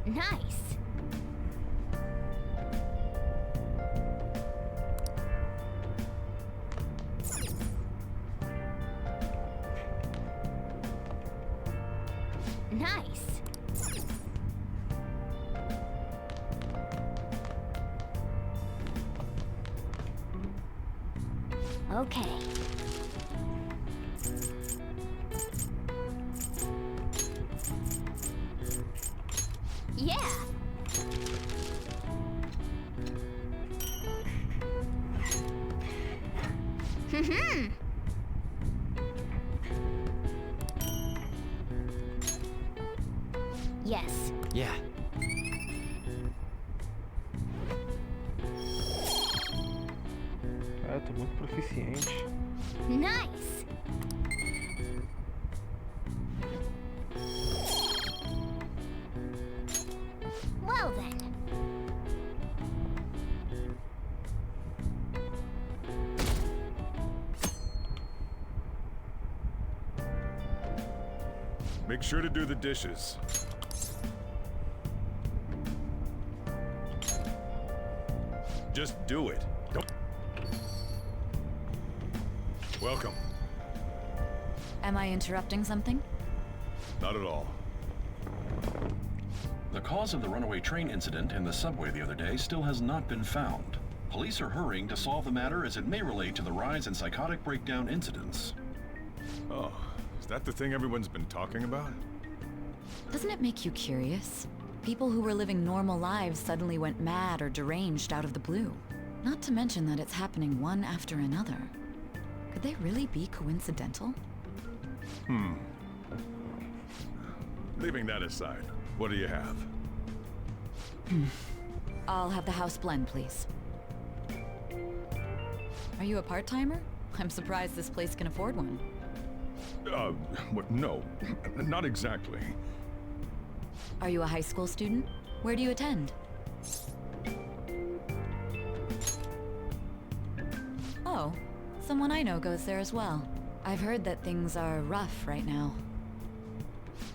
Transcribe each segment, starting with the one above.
Nice. Nice. Okay. Yeah. Yes. Yeah. Cara, eu tô muito proficiente. Nice. Well then. Make sure to do the dishes. Just do it. Don't... Welcome. Am I interrupting something? Not at all. The cause of the runaway train incident in the subway the other day still has not been found. Police are hurrying to solve the matter as it may relate to the rise in psychotic breakdown incidents. Oh, is that the thing everyone's been talking about? Doesn't it make you curious? People who were living normal lives suddenly went mad or deranged out of the blue. Not to mention that it's happening one after another. Could they really be coincidental? Leaving that aside, what do you have? I'll have the house blend, please. Are you a part-timer? I'm surprised this place can afford one. No, not exactly. Are you a high school student? Where do you attend? Oh, someone I know goes there as well. I've heard that things are rough right now.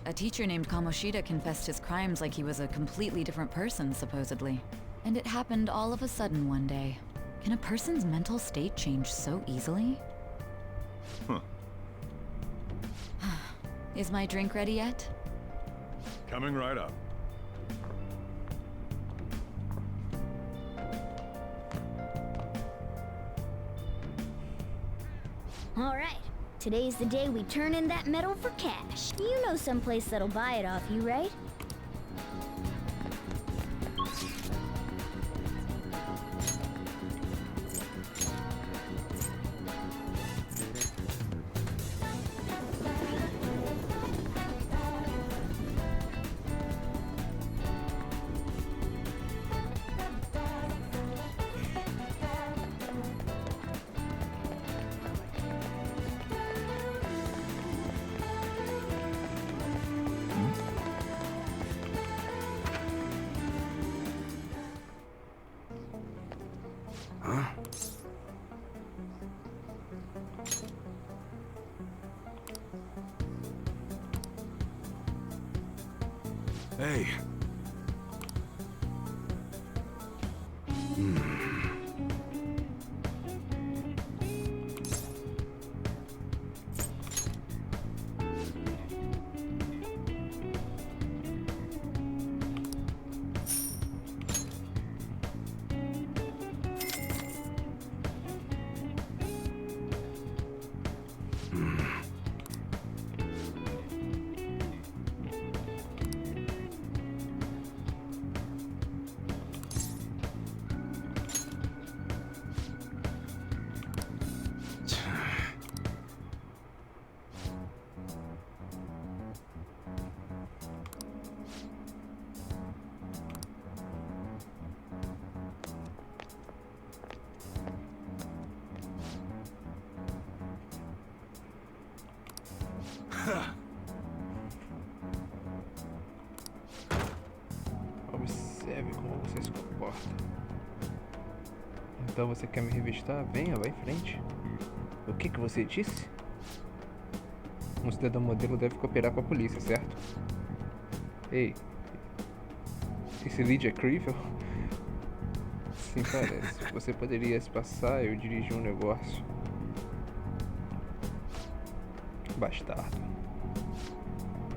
A teacher named Kamoshida confessed his crimes like he was a completely different person, supposedly. And it happened all of a sudden one day. Can a person's mental state change so easily? Huh. Is my drink ready yet? Coming right up. All right. Today's the day we turn in that metal for cash. You know someplace that'll buy it off you, right? Hey. Observe como você se comporta. Então você quer me revistar? Venha, vá em frente. O que você disse? Um cidadão modelo deve cooperar com a polícia, certo? Ei, Esse lead é crível? Sim, parece. Você poderia se passar, eu dirigi um negócio. Bastardo.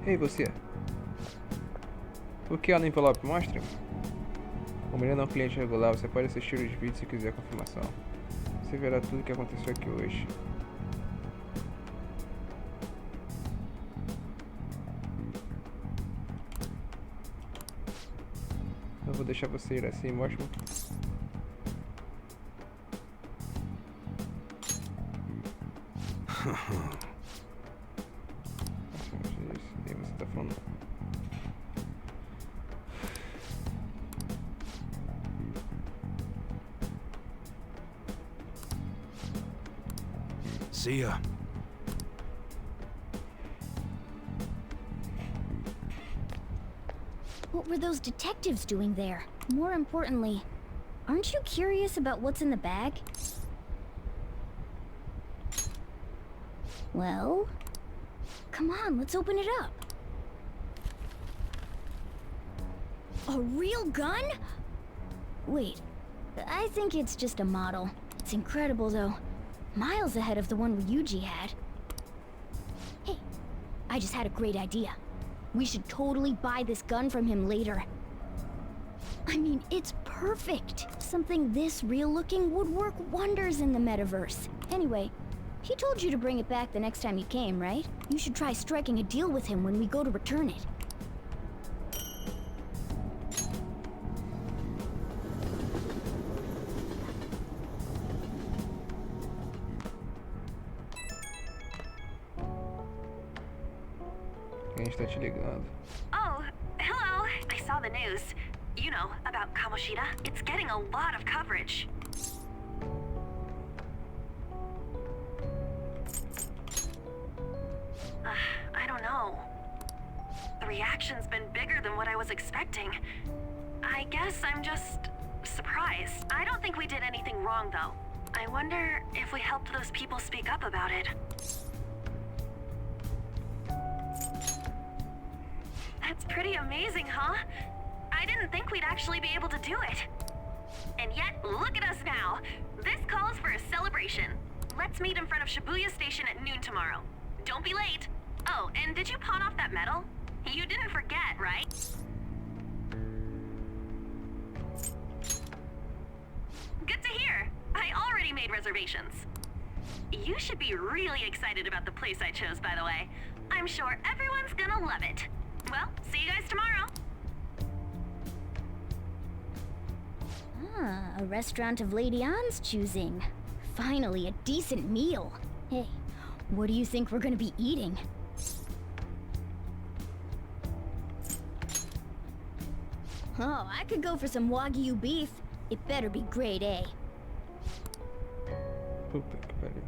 Ei, você. O que há no envelope? Mostre-me. O menino é um cliente regular. Você pode assistir os vídeos se quiser confirmação. Você verá tudo o que aconteceu aqui hoje. Eu vou deixar você ir assim, mostre-me. Você tá falando. See ya. What were those detectives doing there? More importantly, aren't you curious about what's in the bag? Well, come on, let's open it up. A real gun? Wait, I think it's just a model. It's incredible though. Miles ahead of the one Ryuji had. Hey, I just had a great idea. We should totally buy this gun from him later. I mean, it's perfect. Something this real looking would work wonders in the metaverse. Anyway, he told you to bring it back the next time you came, right? You should try striking a deal with him when we go to return it. Quem está te ligando? Oh, hello. I saw the news. You know, about Kamoshida. It's getting a lot of coverage. I don't know. The reaction's been bigger than what I was expecting. I guess I'm just surprised. I don't think we did anything wrong, though. I wonder if we helped those people speak up about it. That's pretty amazing, huh? I didn't think we'd actually be able to do it. And yet, look at us now. This calls for a celebration. Let's meet in front of Shibuya Station at noon tomorrow. Don't be late. Oh, and did you pawn off that medal? You didn't forget, right? Good to hear. I already made reservations. You should be really excited about the place I chose, by the way. I'm sure everyone's gonna love it. Well, see you guys tomorrow. Ah, a restaurant of Lady Ann's choosing. Finally, a decent meal. Hey, what do you think we're gonna be eating? Oh, I could go for some Wagyu beef. It better be grade A. Puta que pariu.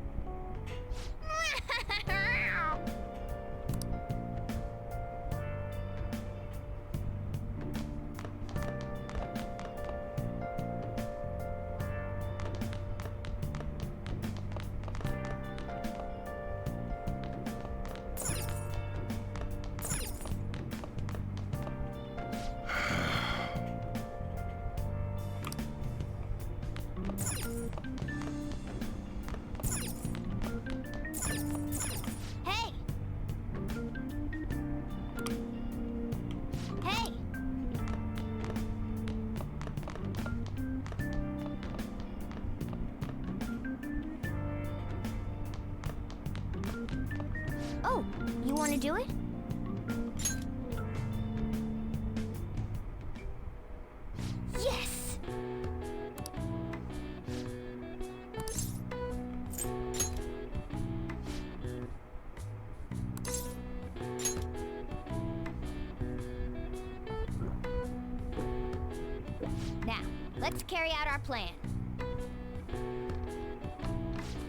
Hey! Hey! Oh, you want to do it? Yes! Now, let's carry out our plan.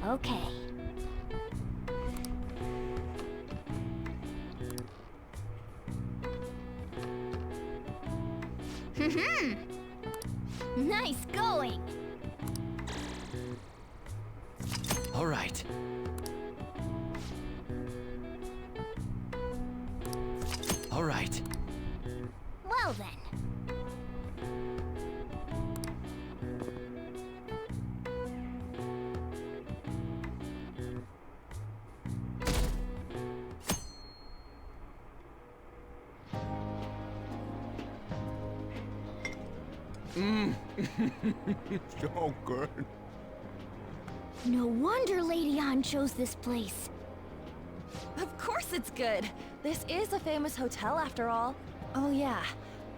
Okay. Nice going. All right. All right. Well then. So good. No wonder Lady An chose this place. Of course it's good. This is a famous hotel after all. Oh yeah,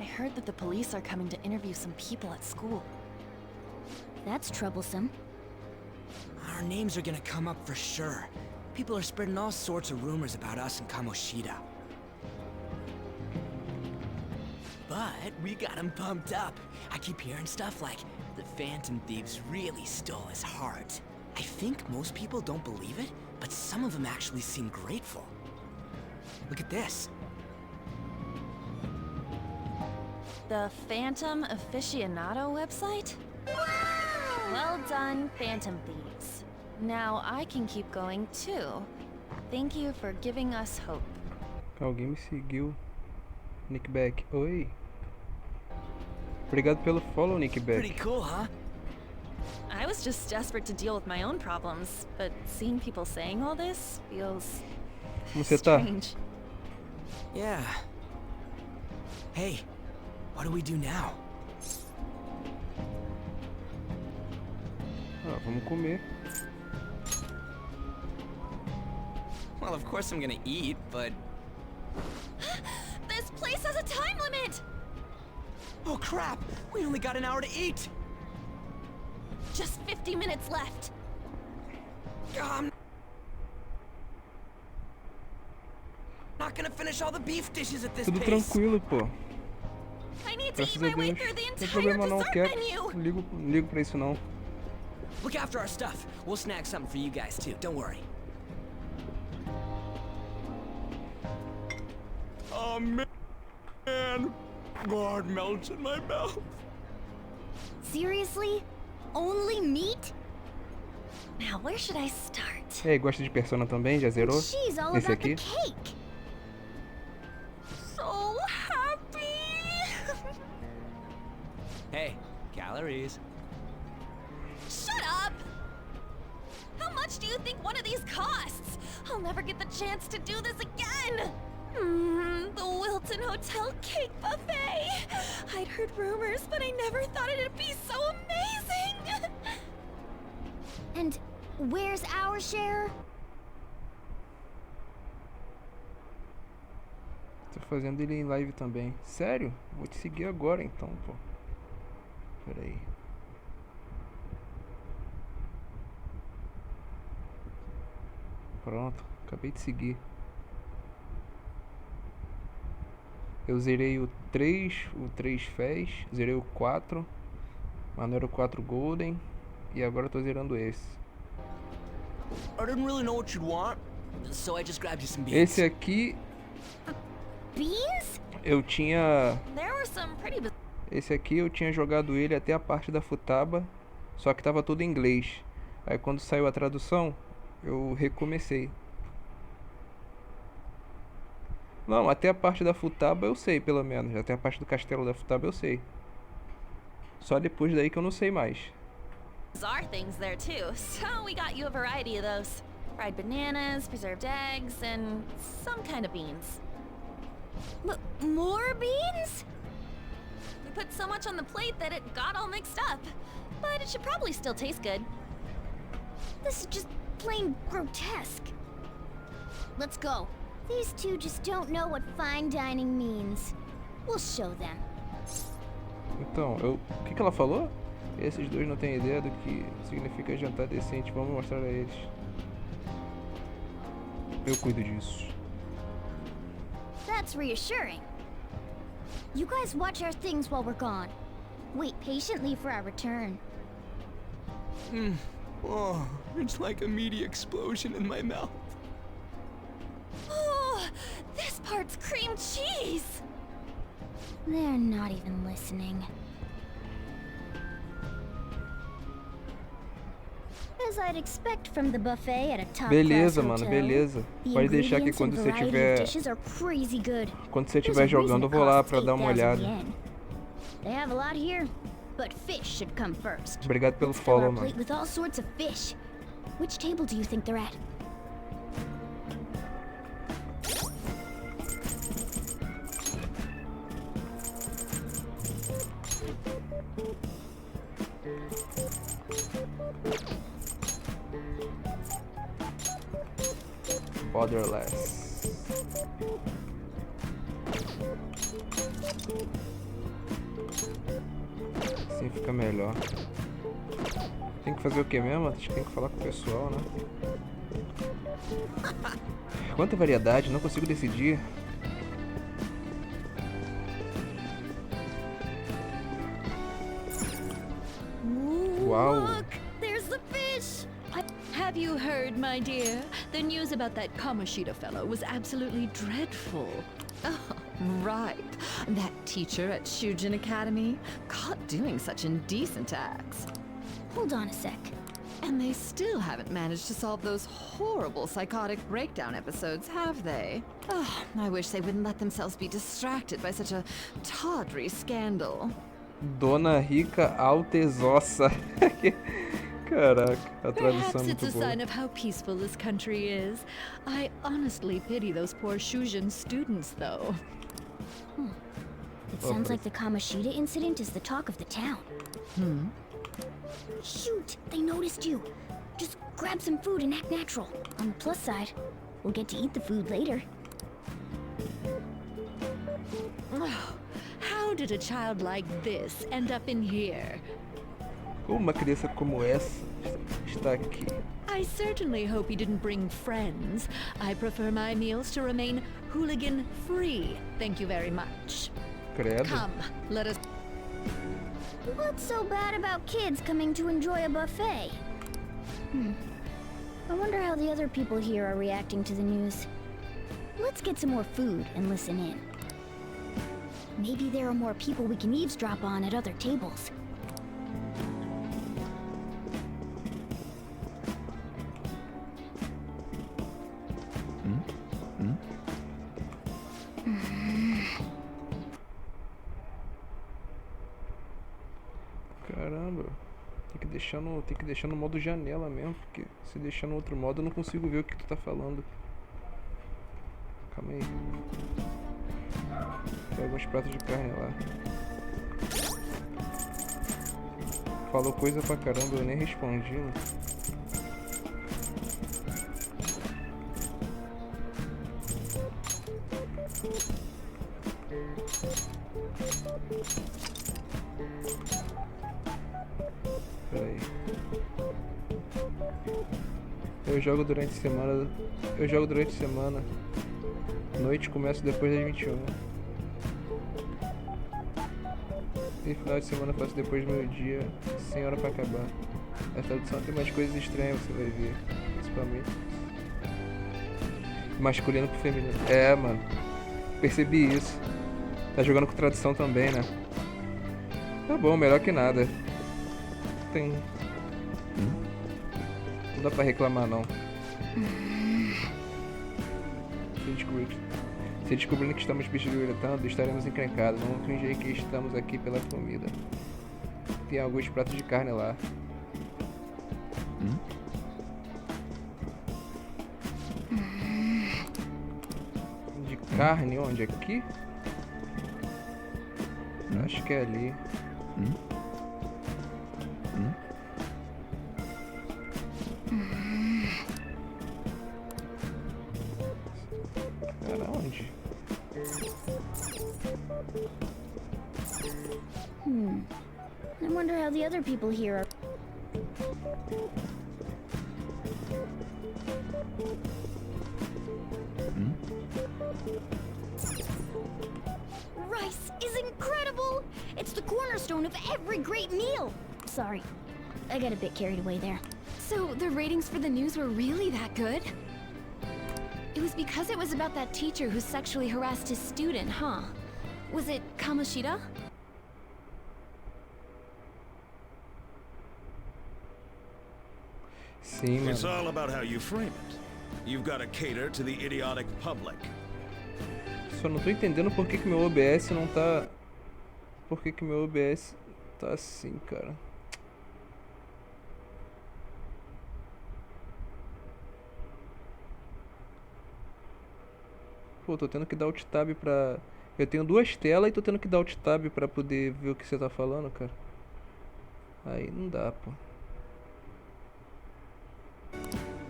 I heard that the police are coming to interview some people at school. That's troublesome. Our names are gonna come up for sure. People are spreading all sorts of rumors about us and Kamoshida. But we got him pumped up. I keep hearing stuff like the Phantom Thieves really stole his heart. I think most people don't believe it, but some of them actually seem grateful. Look at this. The Phantom Aficionado website? Well done, Phantom Thieves. Now I can keep going too. Thank you for giving us hope. Alguém me seguiu. Nickback. Oi. Obrigado pelo follow, Nickback. Pretty cool, huh? I was just desperate to deal with my own problems, but seeing people saying all this feels Como você tá? strange. Yeah. Hey, what do we do now? Ah, vamos comer. Well, of course I'm gonna eat, but... This place has a time limit! Oh crap! We only got an hour to eat! Just 50 minutes left. I'm not gonna finish all the beef dishes at this Tudo pace. tranquilo, pô. I need to eat Graças a my way Deus. through the Não tem entire problema não, dessert quieto. menu. Não ligo pra isso não. Look after our stuff. We'll snag something for you guys too, don't worry. Oh man, blood melts in my mouth. Seriously? Only meat? Now, where should I start? E aí, gosta de Persona também? Já zerou? She's all Esse about the aqui? cake. So happy! Hey, calories. Shut up! How much do you think one of these costs? I'll never get the chance to do this again! The Wilton Hotel Cake Buffet! I'd heard rumors, but I never thought it'd be so amazing! And where's our share? Tô fazendo ele em live também. Sério? Vou te seguir agora então, pô. Pera aí. Pronto, acabei de seguir. Eu zerei o 3 Fez, zerei o 4, mas não era o 4 Golden, e agora eu tô zerando esse. I didn't really know what you'd want, so I just grabbed you some beans. Esse aqui Beans? eu tinha... There were some pretty Esse aqui eu tinha jogado ele até a parte da Futaba, só que tava tudo em inglês. Aí quando saiu a tradução, eu recomecei. Não, até a parte da Futaba eu sei, pelo menos. Até a parte do castelo da Futaba eu sei. Só depois daí que eu não sei mais. bizarre things there too, so we got you a variety of those. Fried bananas, preserved eggs, and some kind of beans. More beans? We put so much on the plate that it got all mixed up. But it should probably still taste good. This is just plain grotesque. Let's go. These two just don't know what fine dining means. We'll show them. Então, o que ela falou? Esses dois não têm ideia do que significa jantar decente. Vamos mostrar a eles. Eu cuido disso. That's reassuring. You guys watch our things while we're gone. Wait patiently for our return. Oh, it's like a meaty explosion in my mouth. Oh, this part's cream cheese! They're not even listening. As I'd expect from the buffet at a top Beleza, class mano, hotel, beleza. the Pode deixar que ingredients quando and você variety of tiver dishes are crazy good. Quando você There's a estiver reason jogando, eu it vou lá costs pra dar uma 8,000 olhada. yen. They have a lot here, but fish should come first. Obrigado pelo Let's fill follow, our mano. plate with all sorts of fish. Which table do you think they're at? Borderless. Assim fica melhor. Tem que fazer o que mesmo? A gente tem que falar com o pessoal, né? Quanta variedade, não consigo decidir. Wow. Look, there's the fish. Have you heard, my dear? The news about that Kamoshida fellow was absolutely dreadful. Oh, right. That teacher at Shujin Academy, caught doing such indecent acts. Hold on a sec. And they still haven't managed to solve those horrible psychotic breakdown episodes, have they? Oh, I wish they wouldn't let themselves be distracted by such a tawdry scandal. Dona Rica Altezossa. Caraca, a tradução é Perhaps it's muito a boa. sign of how peaceful this country is. I honestly pity those poor Shujin students, though. It sounds like the Kamoshida incident is the talk of the town. Shoot, they noticed you. Just grab some food and act natural. On the plus side, we'll get to eat the food later. Oh, how did a child like this end up in here? Como uma criança como essa está aqui? I certainly hope he didn't bring friends. I prefer my meals to remain hooligan-free. Thank you very much. Credo. Come, let us... What's so bad about kids coming to enjoy a buffet? I wonder how the other people here are reacting to the news. Let's get some more food and listen in. Maybe there are more people we can eavesdrop on at other tables. Caramba, tem que deixar no modo janela mesmo, porque se deixar no outro modo eu não consigo ver o que tu tá falando. Calma aí. Pega alguns pratos de carne lá. Falou coisa pra caramba, eu nem respondi, né? Peraí. Eu jogo durante a semana. Noite começa depois das 21. E final de semana faço depois do meio-dia, sem hora pra acabar. A tradução tem umas coisas estranhas, você vai ver. Principalmente masculino pro feminino. É, mano. Percebi isso. Tá jogando com tradução também, né? Tá bom, melhor que nada. Tem... Não dá pra reclamar, não. Se descobrindo que estamos piruletando, estaremos encrencados. Vamos fingir que estamos aqui pela comida. Tem alguns pratos de carne lá. De carne? Onde? Aqui? Acho que é ali. Cara, onde? I wonder how the other people here are. Rice is incredible! It's the cornerstone of every great meal! Sorry, I got a bit carried away there. So the ratings for the news were really that good? It was because it was about that teacher who sexually harassed his student, huh? Was it Kamoshida? Sim, mano. It's all about how you frame it. You've got to cater to the idiotic public. Só não tô entendendo por que meu OBS não tá... Por que meu OBS tá assim, cara. Pô, tô tendo que dar alt tab pra... Eu tenho duas telas e tô tendo que dar alt tab pra poder ver o que você tá falando, cara. Aí não dá, pô.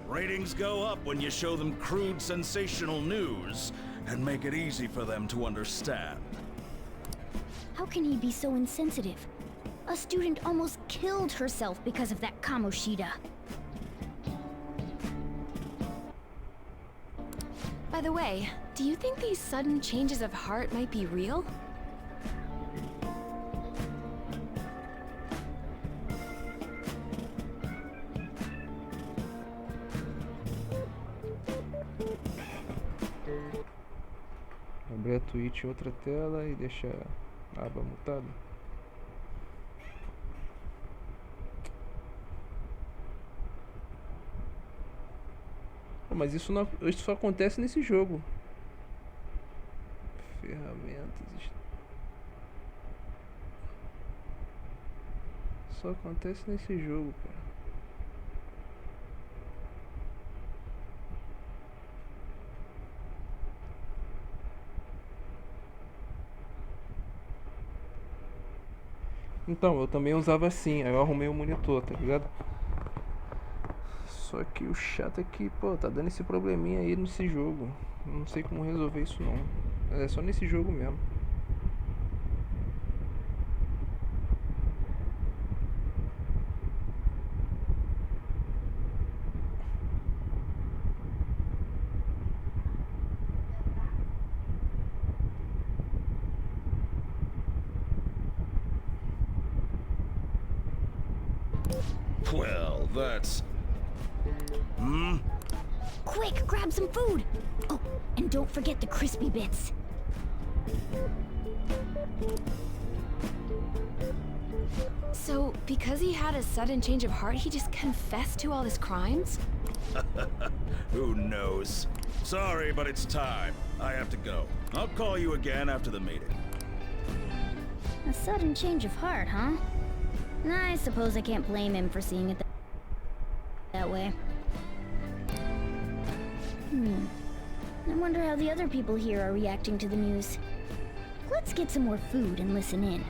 Ratings go up when you show them crude, sensational news and make it easy for them to understand. How can he be so insensitive? A student almost killed herself because of that Kamoshida. By the way, do you think these sudden changes of heart might be real? Abrir a Twitch em outra tela e deixar a aba mutada. Pô, mas isso só acontece nesse jogo. Ferramentas. Só acontece nesse jogo, cara. Então, eu também usava assim, aí eu arrumei o monitor, tá ligado? Só que o chato é que, pô, tá dando esse probleminha aí nesse jogo. Não sei como resolver isso não. É só nesse jogo mesmo. Well, that's... Quick, grab some food! Oh, and don't forget the crispy bits. So, because he had a sudden change of heart, he just confessed to all his crimes? Who knows? Sorry, but it's time. I have to go. I'll call you again after the meeting. A sudden change of heart, huh? I suppose I can't blame him for seeing it that way. I wonder how the other people here are reacting to the news. Let's get some more food and listen in.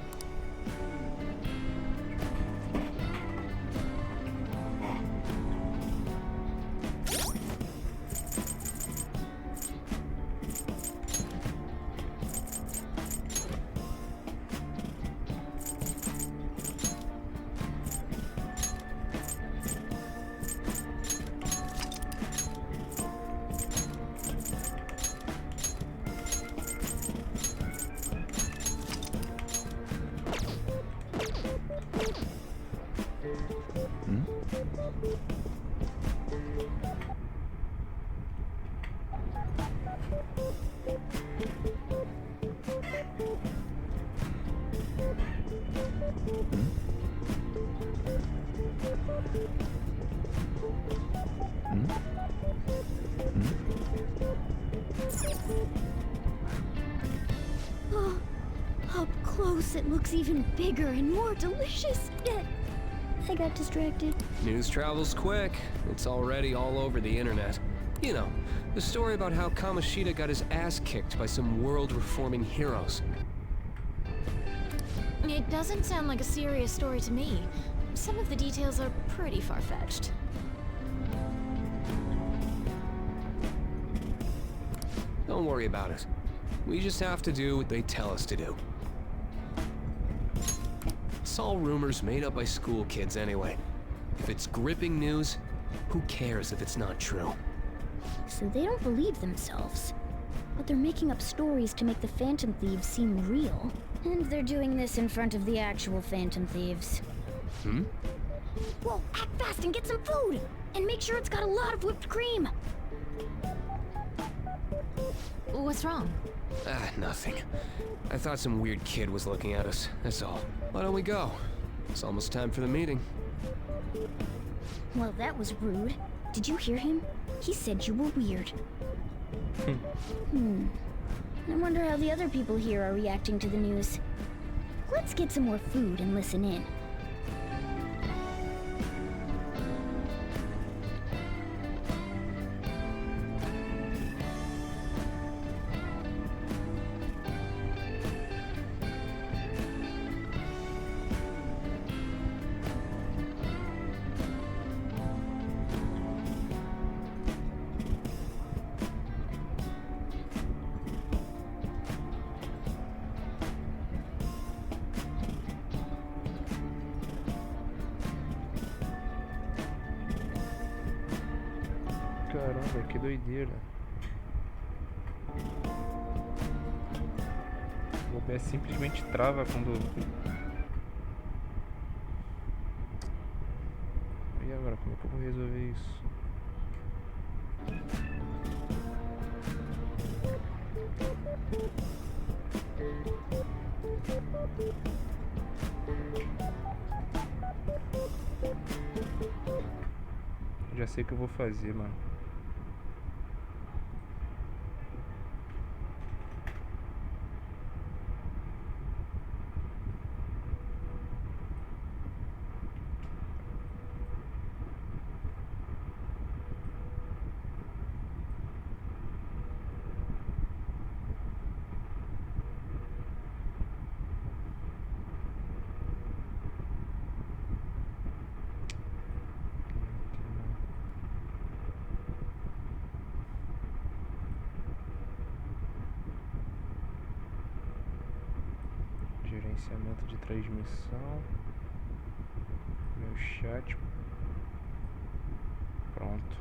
Oh, up close it looks even bigger and more delicious. I got distracted. News travels quick. It's already all over the internet. You know, the story about how Kamoshida got his ass kicked by some world-reforming heroes. It doesn't sound like a serious story to me. Some of the details are pretty far-fetched. Don't worry about it. We just have to do what they tell us to do. It's all rumors made up by school kids anyway. If it's gripping news, who cares if it's not true? So they don't believe themselves. But they're making up stories to make the Phantom Thieves seem real. And they're doing this in front of the actual Phantom Thieves. Whoa, act fast and get some food! And make sure it's got a lot of whipped cream! What's wrong? Nothing. I thought some weird kid was looking at us, that's all. Why don't we go? It's almost time for the meeting. Well, that was rude. Did you hear him? He said you were weird. I wonder how the other people here are reacting to the news. Let's get some more food and listen in. Caramba, que doideira. O OBS simplesmente trava quando... E agora, como é que eu vou resolver isso? Já sei o que eu vou fazer, mano. Gerenciamento de transmissão. Meu chat. Pronto.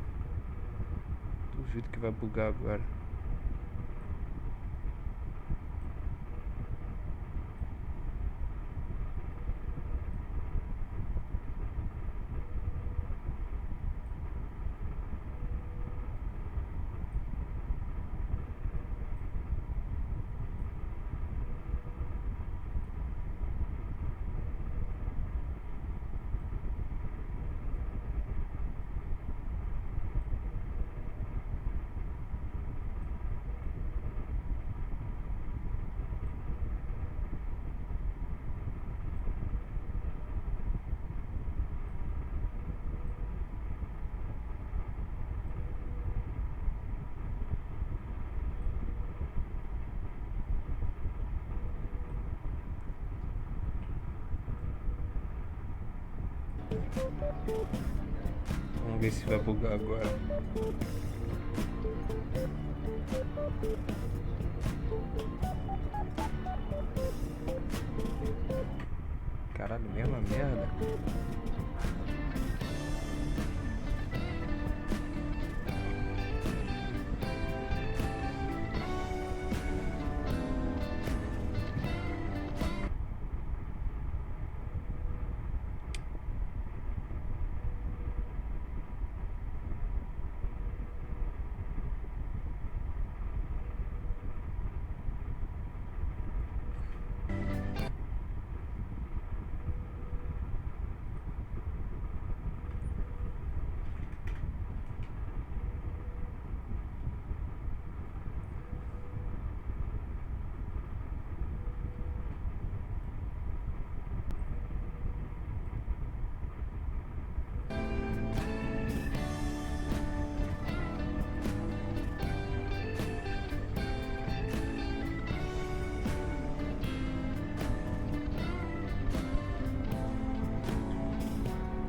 Duvido que vai bugar agora. Vamos ver se vai bugar agora. Caralho, mesma merda.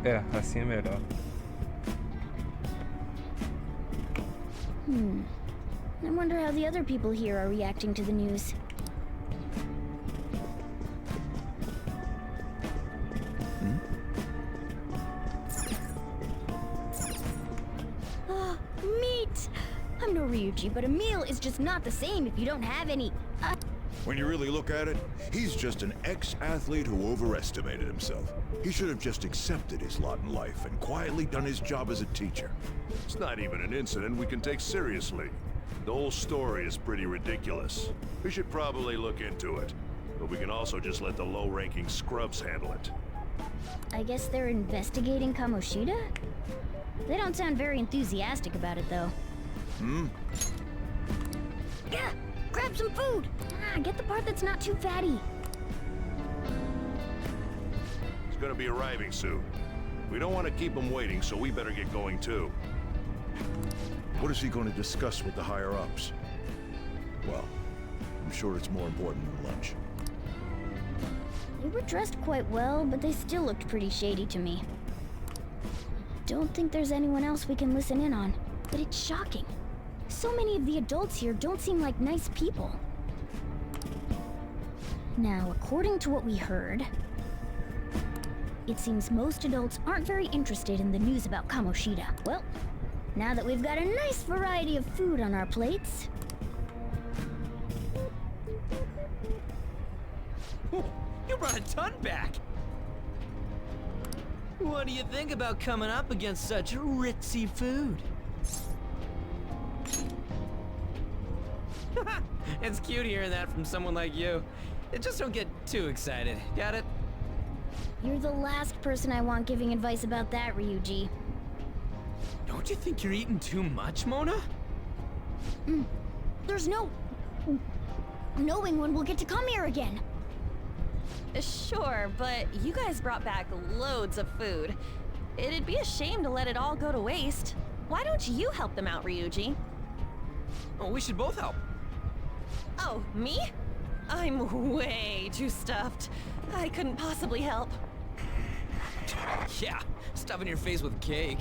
É, assim é melhor. I wonder how the other people here are reacting to the news. Meat! I'm no Ryuji, but a meal is just not the same if you don't have any. When you really look at it, he's just an ex-athlete who overestimated himself. He should have just accepted his lot in life and quietly done his job as a teacher. It's not even an incident we can take seriously. The whole story is pretty ridiculous. We should probably look into it. But we can also just let the low-ranking scrubs handle it. I guess they're investigating Kamoshida? They don't sound very enthusiastic about it, though. Yeah, grab some food! Get the part that's not too fatty. He's gonna be arriving soon. We don't want to keep him waiting, so we better get going too. What is he going to discuss with the higher-ups? Well, I'm sure it's more important than lunch. They were dressed quite well, but they still looked pretty shady to me. Don't think there's anyone else we can listen in on, but it's shocking. So many of the adults here don't seem like nice people. Now, according to what we heard, it seems most adults aren't very interested in the news about Kamoshida. Well, Now that we've got a nice variety of food on our plates. You brought a ton back! What do you think about coming up against such ritzy food? It's cute hearing that from someone like you. Just don't get too excited, got it? You're the last person I want giving advice about that, Ryuji. Don't you think you're eating too much, Mona? There's no knowing when we'll get to come here again. Sure, but you guys brought back loads of food. It'd be a shame to let it all go to waste. Why don't you help them out, Ryuji? Oh, we should both help. Oh, me? I'm way too stuffed. I couldn't possibly help. Yeah, stuffing your face with cake.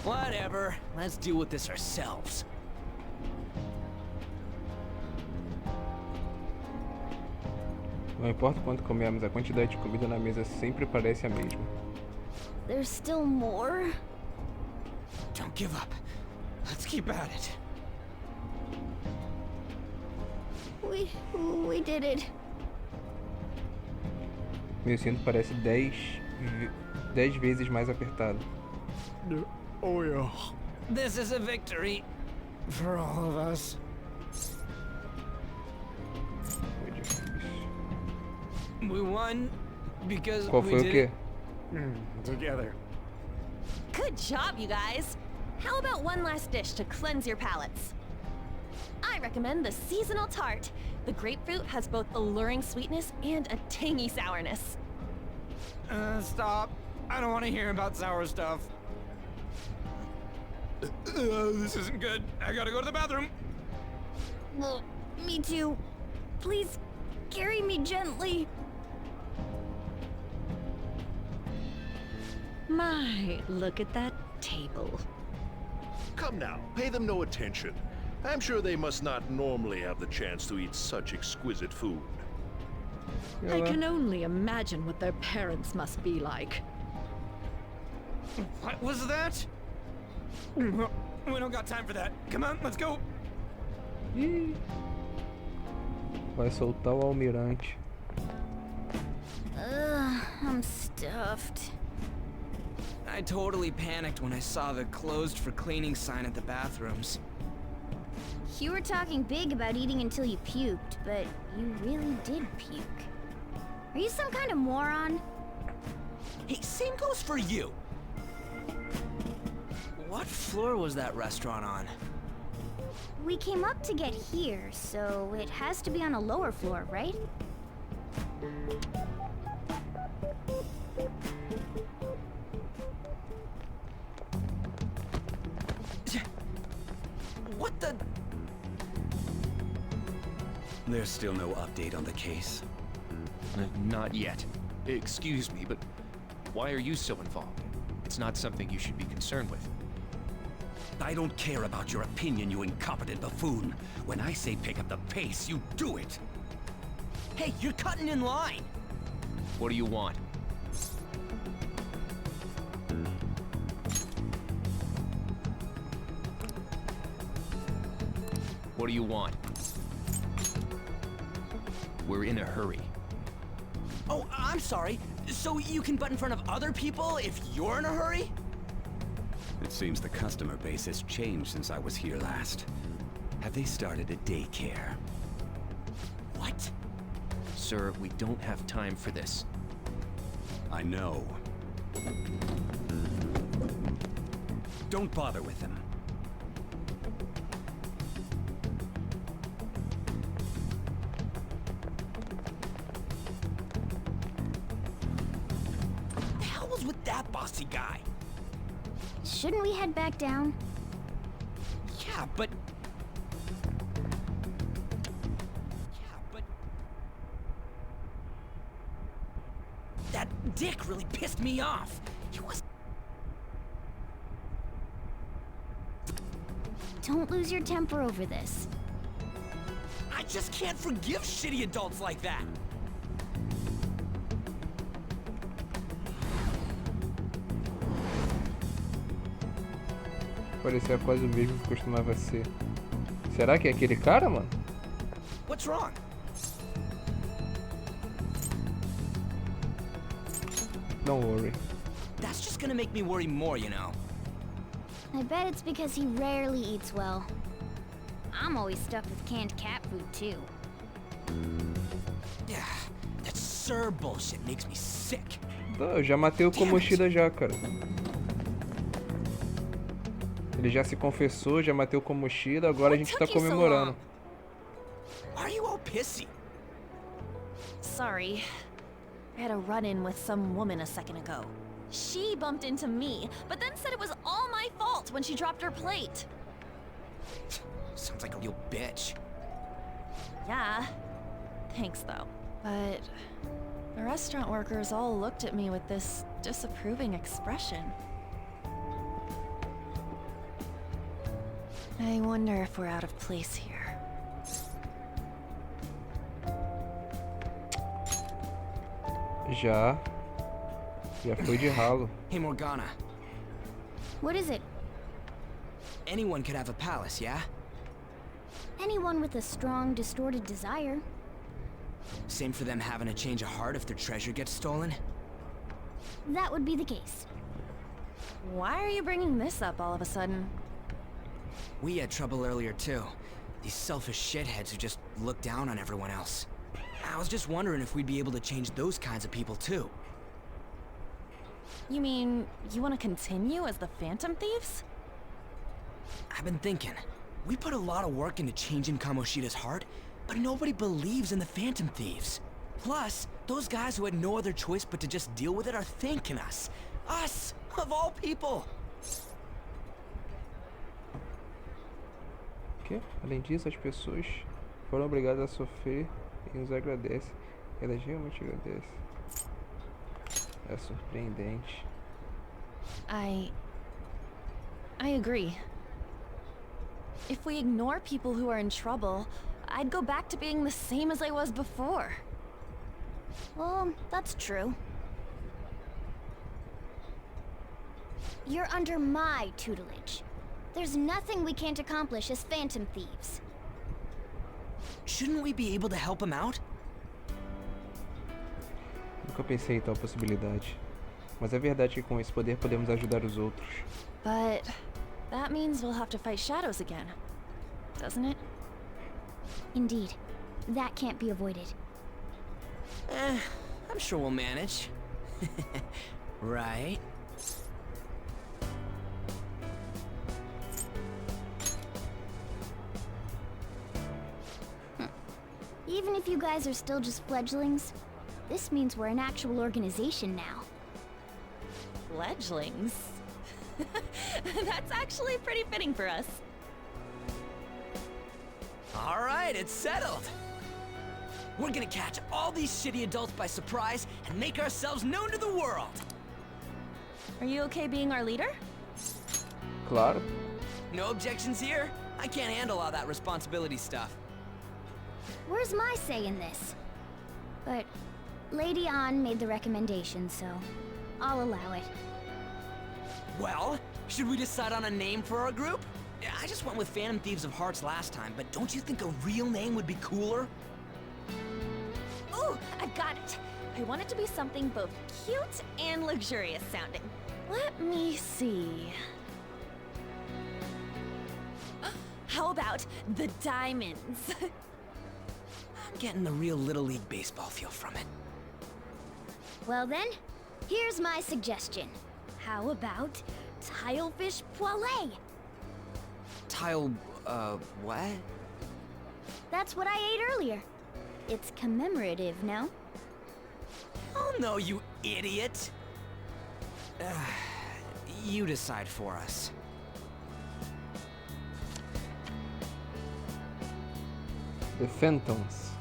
Whatever, let's deal with this ourselves. Não importa quanto comemos, a quantidade de comida na mesa sempre parece a mesma. There's still more? Don't give up. Let's keep at it. We did it. Meu cinto parece 10 vezes mais apertado. Oh yeah. This is a victory for all of us. Foi difícil. We won because Qual we foi o did quê? it together. Good job, you guys. How about one last dish to cleanse your palates? I recommend the seasonal tart. The grapefruit has both alluring sweetness and a tangy sourness. Stop. I don't want to hear about sour stuff. This isn't good. I gotta go to the bathroom. Well, me too. Please, carry me gently. My, look at that table. Come now, pay them no attention. I'm sure they must not normally have the chance to eat such exquisite food. I can only imagine what their parents must be like. What was that? We don't got time for that. Come on, let's go. Ih, vai soltar o almirante. I'm stuffed. I totally panicked when I saw the closed for cleaning sign at the bathrooms. You were talking big about eating until you puked, but you really did puke. Are you some kind of moron? Hey, same goes for you. What floor was that restaurant on? We came up to get here, so it has to be on a lower floor, right? What the? There's still no update on the case. Not yet. Excuse me, but why are you so involved? It's not something you should be concerned with. I don't care about your opinion, you incompetent buffoon. When I say pick up the pace, you do it. Hey, you're cutting in line. What do you want? What do you want? We're in a hurry. Oh, I'm sorry. So you can butt in front of other people if you're in a hurry? It seems the customer base has changed since I was here last. Have they started a daycare? What? Sir, we don't have time for this. I know. Don't bother with them. The hell was with that bossy guy? Shouldn't we head back down? Yeah, but... That dick really pissed me off. He was... Don't lose your temper over this. I just can't forgive shitty adults like that. Parecia quase o mesmo que costumava ser. Será que é aquele cara, mano? What's wrong? Don't worry. That's just gonna make me worry more, you know. I bet it's because he rarely eats well. I'm always stuck with canned cat food, too. Yeah, that Sir bullshit makes me sick. Eu já matei o Kamoshida já, cara. Ele já se confessou, já matei o Kamoshida, agora a gente tá comemorando. Why are you all pissy? Sorry. I had a run-in with some woman a second ago. She bumped into me, but then said it was all my fault when she dropped her plate. Sounds like a real bitch. Yeah. Thanks, though. But the restaurant workers all looked at me with this disapproving expression. I wonder if we're out of place here. Já foi de ralo. Hey, Morgana. What is it? Anyone could have a palace, yeah? Anyone with a strong, distorted desire. Same for them having a change of heart if their treasure gets stolen? That would be the case. Why are you bringing this up all of a sudden? We had trouble earlier, too. These selfish shitheads who just look down on everyone else. I was just wondering if we'd be able to change those kinds of people, too. You mean, you want to continue as the Phantom Thieves? I've been thinking. We put a lot of work into changing Kamoshida's heart, but nobody believes in the Phantom Thieves. Plus, those guys who had no other choice but to just deal with it are thanking us. Us, of all people! Que? Além disso, as pessoas foram obrigadas a sofrer e nos agradecem. Elas realmente agradecem. É surpreendente. I agree. If we ignore people who are in trouble, I'd go back to being the same as I was before. Well, that's true. You're under my tutelage. There's nothing we can't accomplish as Phantom Thieves. Shouldn't we be able to help him out? Nunca pensei em tal possibilidade. Mas é verdade que com esse poder podemos ajudar os outros. But that means we'll have to fight shadows again, doesn't it? Indeed. That can't be avoided. I'm sure we'll manage. Right? Even if you guys are still just fledglings, this means we're an actual organization now. Fledglings? That's actually pretty fitting for us. All right, it's settled. We're gonna catch all these shitty adults by surprise and make ourselves known to the world. Are you okay being our leader? Claro. No objections here? I can't handle all that responsibility stuff. Where's my say in this? But Lady An made the recommendation, so I'll allow it. Well, should we decide on a name for our group? I just went with Phantom Thieves of Hearts last time, but don't you think a real name would be cooler? Ooh, I've got it. I want it to be something both cute and luxurious sounding. Let me see. How about the Diamonds? I'm getting the real Little League Baseball feel from it. Well then, here's my suggestion. How about Tilefish Poêlée? What? That's what I ate earlier. It's commemorative, no? Oh no, you idiot! You decide for us. The Phantoms.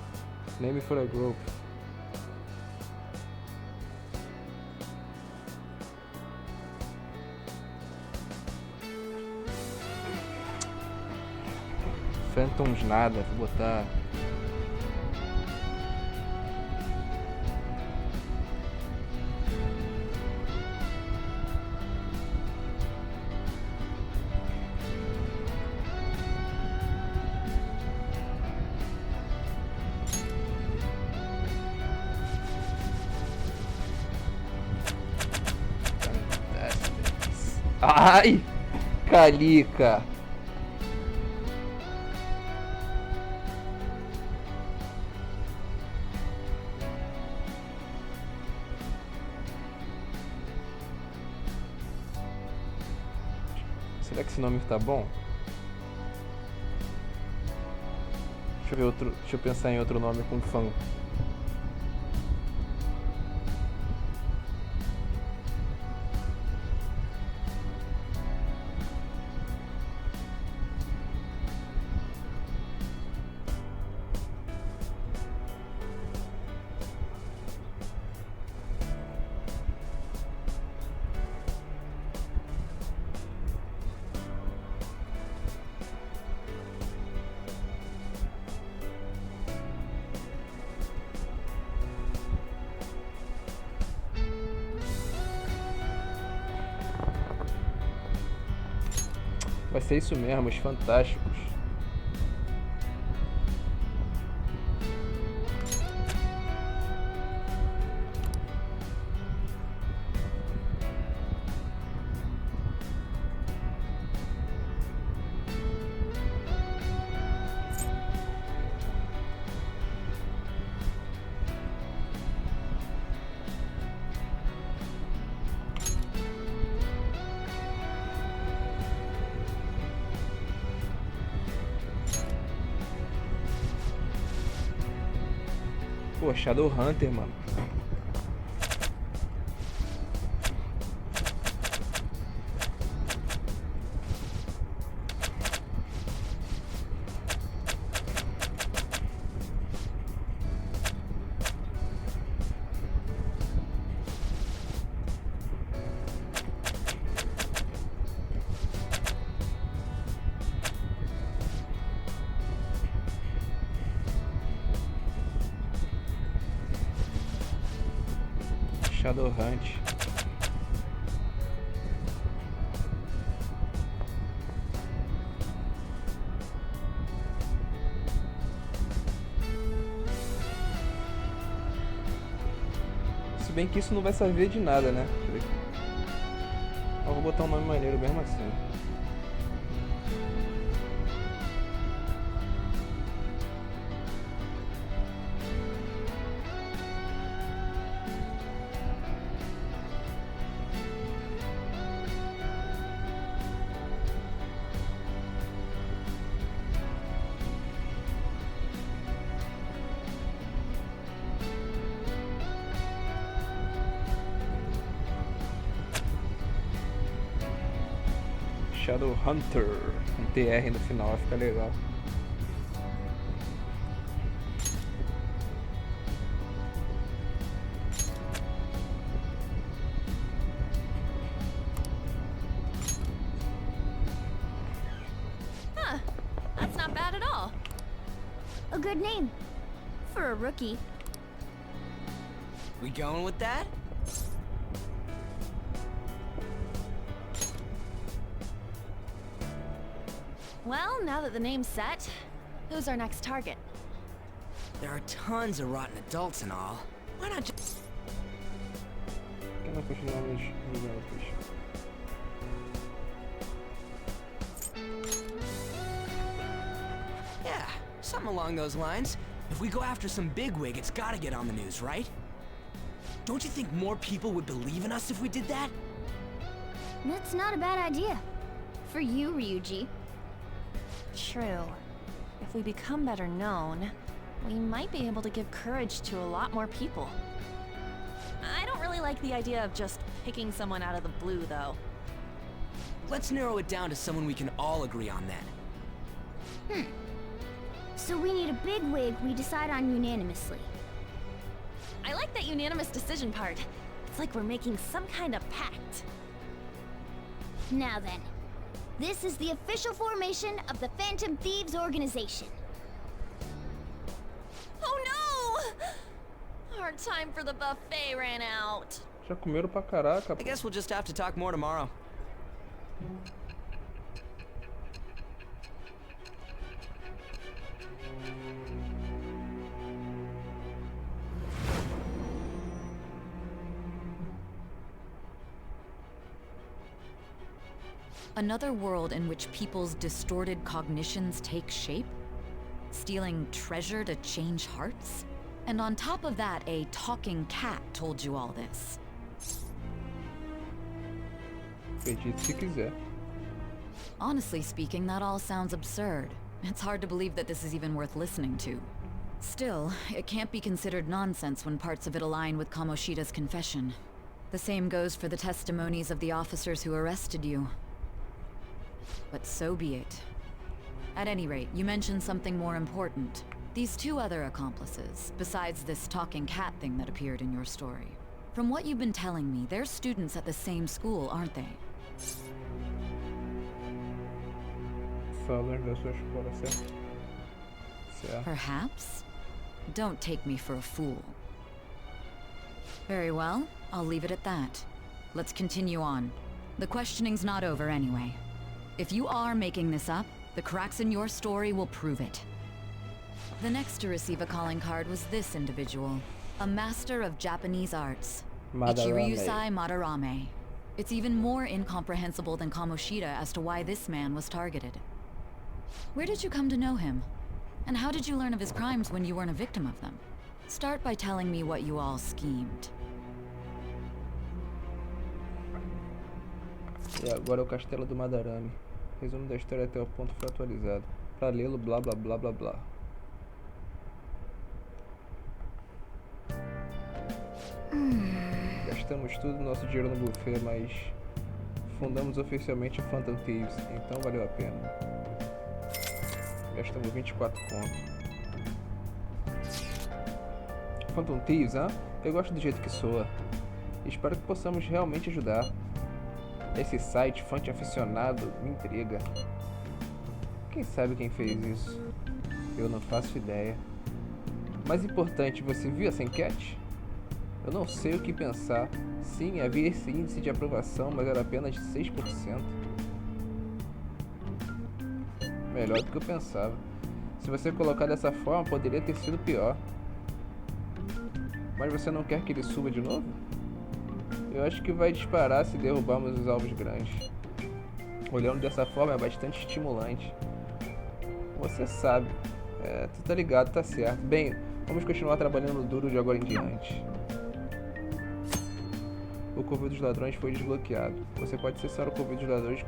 Name for a group. Phantoms nada, vou botar. Ai! Calica! Será que esse nome tá bom? Deixa eu ver outro. Deixa eu pensar em outro nome com fã. Vai ser isso mesmo, os fantásticos. Pô, Shadowhunter, mano. Shadowhunt. Se bem que isso não vai servir de nada, né? Eu vou botar um nome maneiro mesmo assim. Shadowhunter, um TR no final, vai ficar legal. Huh, that's not bad at all. A good name. For a rookie. We going with that? Well, now that the name's set, who's our next target? There are tons of rotten adults and all. Why not just... Por que não continuamos juntos? Yeah, something along those lines. If we go after some bigwig, it's gotta get on the news, right? Don't you think more people would believe in us if we did that? That's not a bad idea. For you, Ryuji. True. If we become better known, we might be able to give courage to a lot more people. I don't really like the idea of just picking someone out of the blue, though. Let's narrow it down to someone we can all agree on then. So we need a big wig we decide on unanimously. I like that unanimous decision part. It's like we're making some kind of pact. Now then, this is the official formation of the Phantom Thieves organization. Oh no! Our time for the buffet ran out. Já comeram pra caraca, I pô. guess we'll just have to talk more tomorrow. Another world in which people's distorted cognitions take shape? Stealing treasure to change hearts? And on top of that, a talking cat told you all this. Acredite se quiser. Honestly speaking, that all sounds absurd. It's hard to believe that this is even worth listening to. Still, it can't be considered nonsense when parts of it align with Kamoshida's confession. The same goes for the testimonies of the officers who arrested you. But so be it. At any rate, you mentioned something more important. These two other accomplices, besides this talking cat thing that appeared in your story. From what you've been telling me, they're students at the same school, aren't they? Falas da sua escola, certo? Certo. Perhaps? Don't take me for a fool. Very well, I'll leave it at that. Let's continue on. The questioning's not over anyway. If you are making this up, the cracks in your story will prove it. The next to receive a calling card was this individual, a master of Japanese arts, Ichiryusai Madarame. It's even more incomprehensible than Kamoshida as to why this man was targeted. Where did you come to know him? And how did you learn of his crimes when you weren't a victim of them? Start by telling me what you all schemed. E agora o Castelo do Madarame. Resumo da história até o ponto foi atualizado. Para lê-lo, blá blá blá blá blá. Gastamos tudo nosso dinheiro no buffet, mas fundamos oficialmente a Phantom Thieves, então valeu a pena. Gastamos 24 conto. Phantom Thieves, hein? Eu gosto do jeito que soa. Espero que possamos realmente ajudar. Esse site fonte aficionado me intriga. Quem sabe quem fez isso? Eu não faço ideia. Mais importante, você viu essa enquete? Eu não sei o que pensar. Sim, havia esse índice de aprovação, mas era apenas de 6%. Melhor do que eu pensava. Se você colocar dessa forma, poderia ter sido pior. Mas você não quer que ele suba de novo? Eu acho que vai disparar se derrubarmos os alvos grandes. Olhando dessa forma é bastante estimulante. Você sabe. Tu tá ligado, tá certo. Bem, vamos continuar trabalhando duro de agora em diante. O covil dos ladrões foi desbloqueado. Você pode acessar o covil dos ladrões.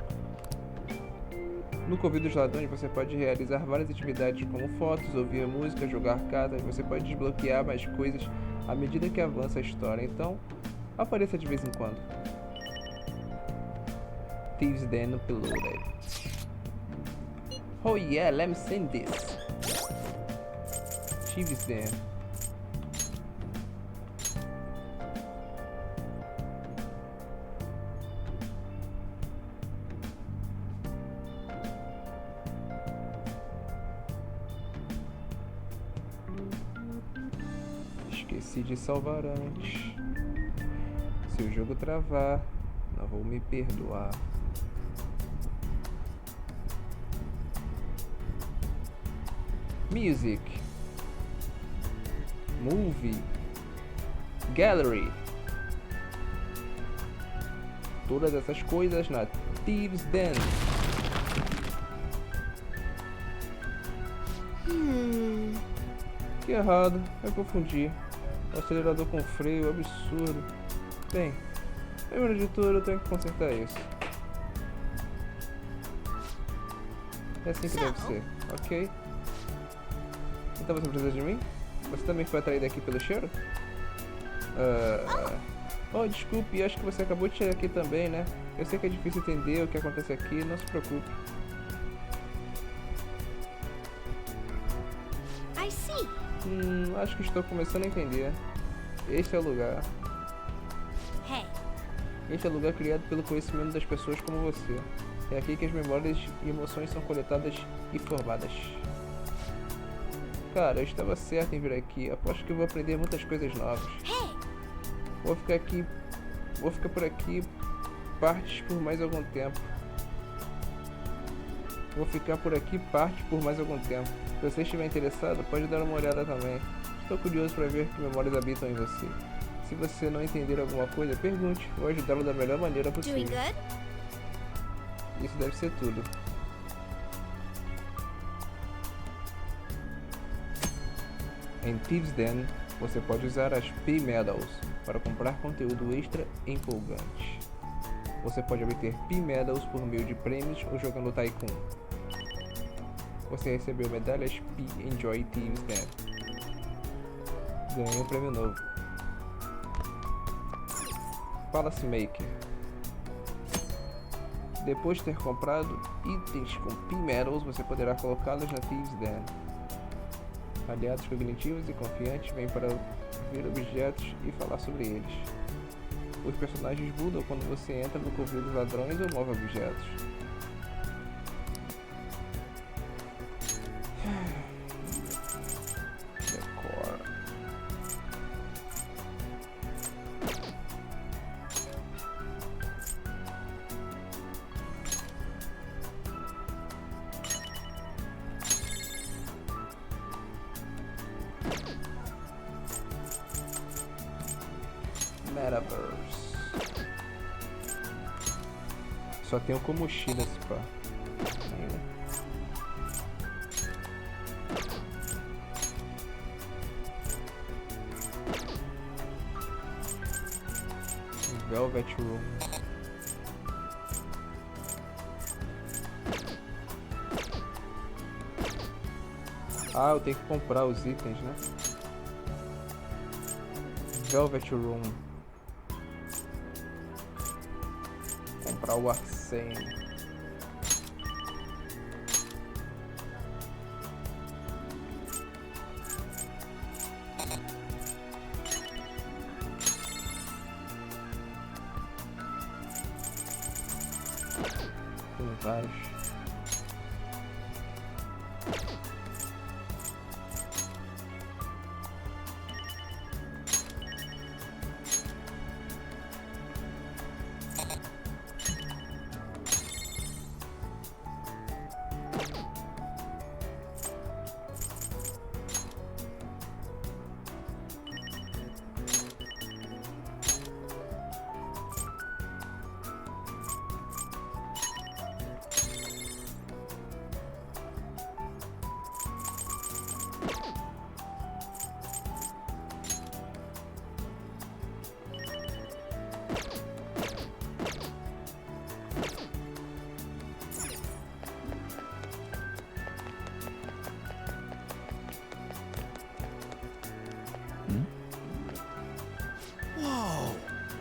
No covil dos ladrões você pode realizar várias atividades como fotos, ouvir música, jogar cartas. Você pode desbloquear mais coisas à medida que avança a história. Então, apareça de vez em quando. Thieves Den uploaded. Oh yeah, let me send this. Thieves Den. Esqueci de salvar antes. Se o jogo travar, não vou me perdoar. Music, Movie, Gallery. Todas essas coisas na Thieves Den. Que errado, eu confundi. O acelerador com freio, absurdo. Bem, primeiro de tudo eu tenho que consertar isso. É assim que deve ser, ok? Então você precisa de mim? Você também foi atraído aqui pelo cheiro? Oh, desculpe, acho que você acabou de chegar aqui também, né? Eu sei que é difícil entender o que acontece aqui, não se preocupe. Acho que estou começando a entender. Este é o lugar. Este é o lugar criado pelo conhecimento das pessoas como você. É aqui que as memórias e emoções são coletadas e formadas. Cara, eu estava certo em vir aqui. Aposto que eu vou aprender muitas coisas novas. Vou ficar por aqui partes por mais algum tempo. Se você estiver interessado, pode dar uma olhada também. Estou curioso para ver que memórias habitam em você. Se você não entender alguma coisa, pergunte. Vou ajudá-lo da melhor maneira possível. Isso deve ser tudo. Em Thieves' Den, você pode usar as P-Medals para comprar conteúdo extra empolgante. Você pode obter P-Medals por meio de prêmios ou jogando Tycoon. Você recebeu medalhas P Enjoy Thieves' Den. Ganhou um prêmio novo. Palace Maker. Depois de ter comprado itens com P-Medals, você poderá colocá-los na Thieves' Den. Aliados cognitivos e confiantes vêm para ver objetos e falar sobre eles. Os personagens mudam quando você entra no covil dos ladrões ou move objetos. Decor. Metaverse. Só tem o Komoshida esse pá. Velvet Room. Ah, eu tenho que comprar os itens, né? Velvet Room. Comprar o Arsene. Tem vários.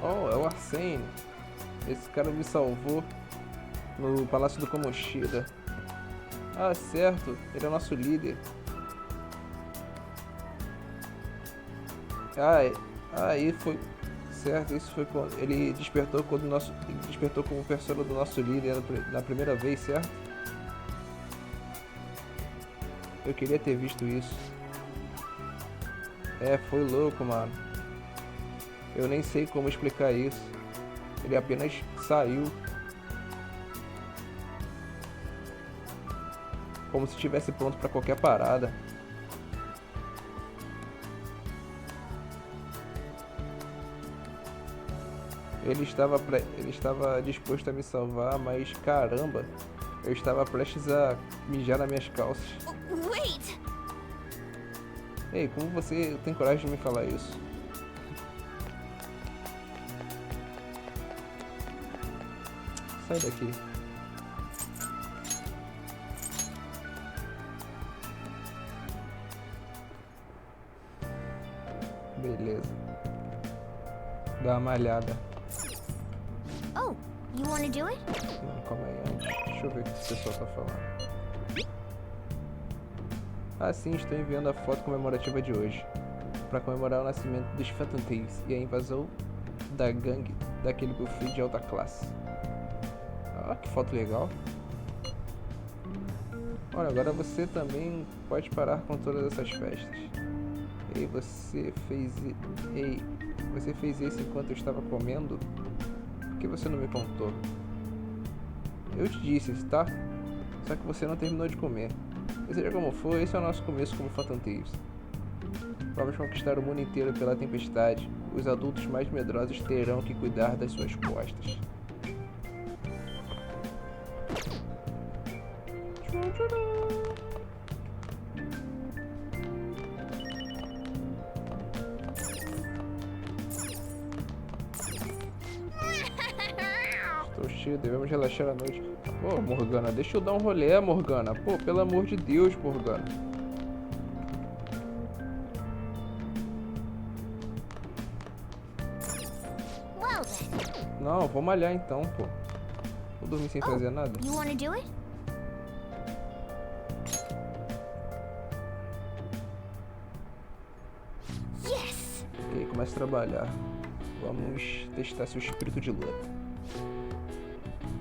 Oh, é o Arsene. Esse cara me salvou no Palácio do Komoshida. Ah, certo. Ele é o nosso líder. Aí foi certo. Isso foi quando ele despertou como persona do nosso líder na primeira vez, certo? Eu queria ter visto isso. É, foi louco, mano. Eu nem sei como explicar isso. Ele apenas saiu. Como se estivesse pronto para qualquer parada. Ele estava disposto a me salvar, mas caramba, eu estava prestes a mijar nas minhas calças. Wait! Ei, como você tem coragem de me falar isso? Sai daqui. Beleza. Dá uma malhada. Oh, you wanna do it? Não, calma aí antes. Deixa eu ver o que esse pessoal tá falando. Ah, sim, estou enviando a foto comemorativa de hoje. Para comemorar o nascimento dos Phantom Thieves e a invasão da gangue daquele buffet de alta classe. Ah, que foto legal. Olha, agora você também pode parar com todas essas festas. Ei, você fez isso enquanto eu estava comendo? Por que você não me contou? Eu te disse, tá? Só que você não terminou de comer. E seja como for, esse é o nosso começo como Phantom Thieves. Vamos conquistar o mundo inteiro pela tempestade. Os adultos mais medrosos terão que cuidar das suas costas. Oxi, devemos relaxar à noite. Pô, Morgana, deixa eu dar um rolê, Morgana. Pô, pelo amor de Deus, Morgana. Well then. Não, vou malhar então, pô. Vou dormir sem fazer nada. You wanna do it? Yes! Ok, começa a trabalhar. Vamos testar seu espírito de luta.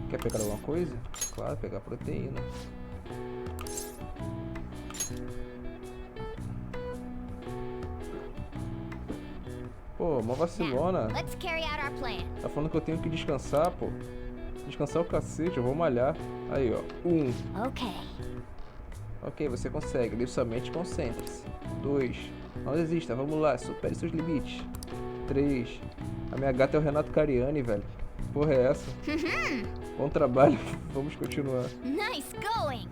Quer pegar alguma coisa? Claro, pegar proteína. Pô, uma vacilona. Let's carry out our plan. Tá falando que eu tenho que descansar, pô. Descansar o cacete, eu vou malhar. Aí, ó. 1. Okay. Ok, você consegue. Livre sua mente, concentre-se. 2. Não desista, vamos lá, supere seus limites. 3. A minha gata é o Renato Cariani, velho. Que porra é essa? Bom trabalho, vamos continuar. Nice going.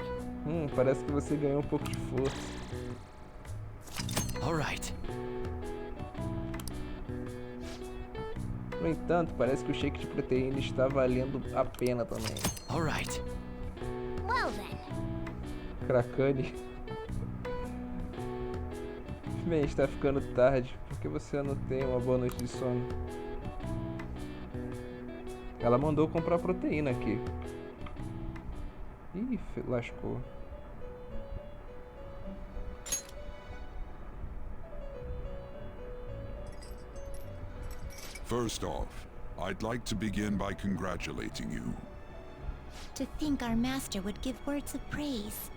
Parece que você ganhou um pouco de força. Alright. No entanto, parece que o shake de proteína está valendo a pena também. Alright. Well then. Cracane. Bem, está ficando tarde. Por que você não tem uma boa noite de sono? Ela mandou comprar proteína aqui. Ih, lascou. First off, I'd like to begin by congratulating you. To think our master would give words of praise.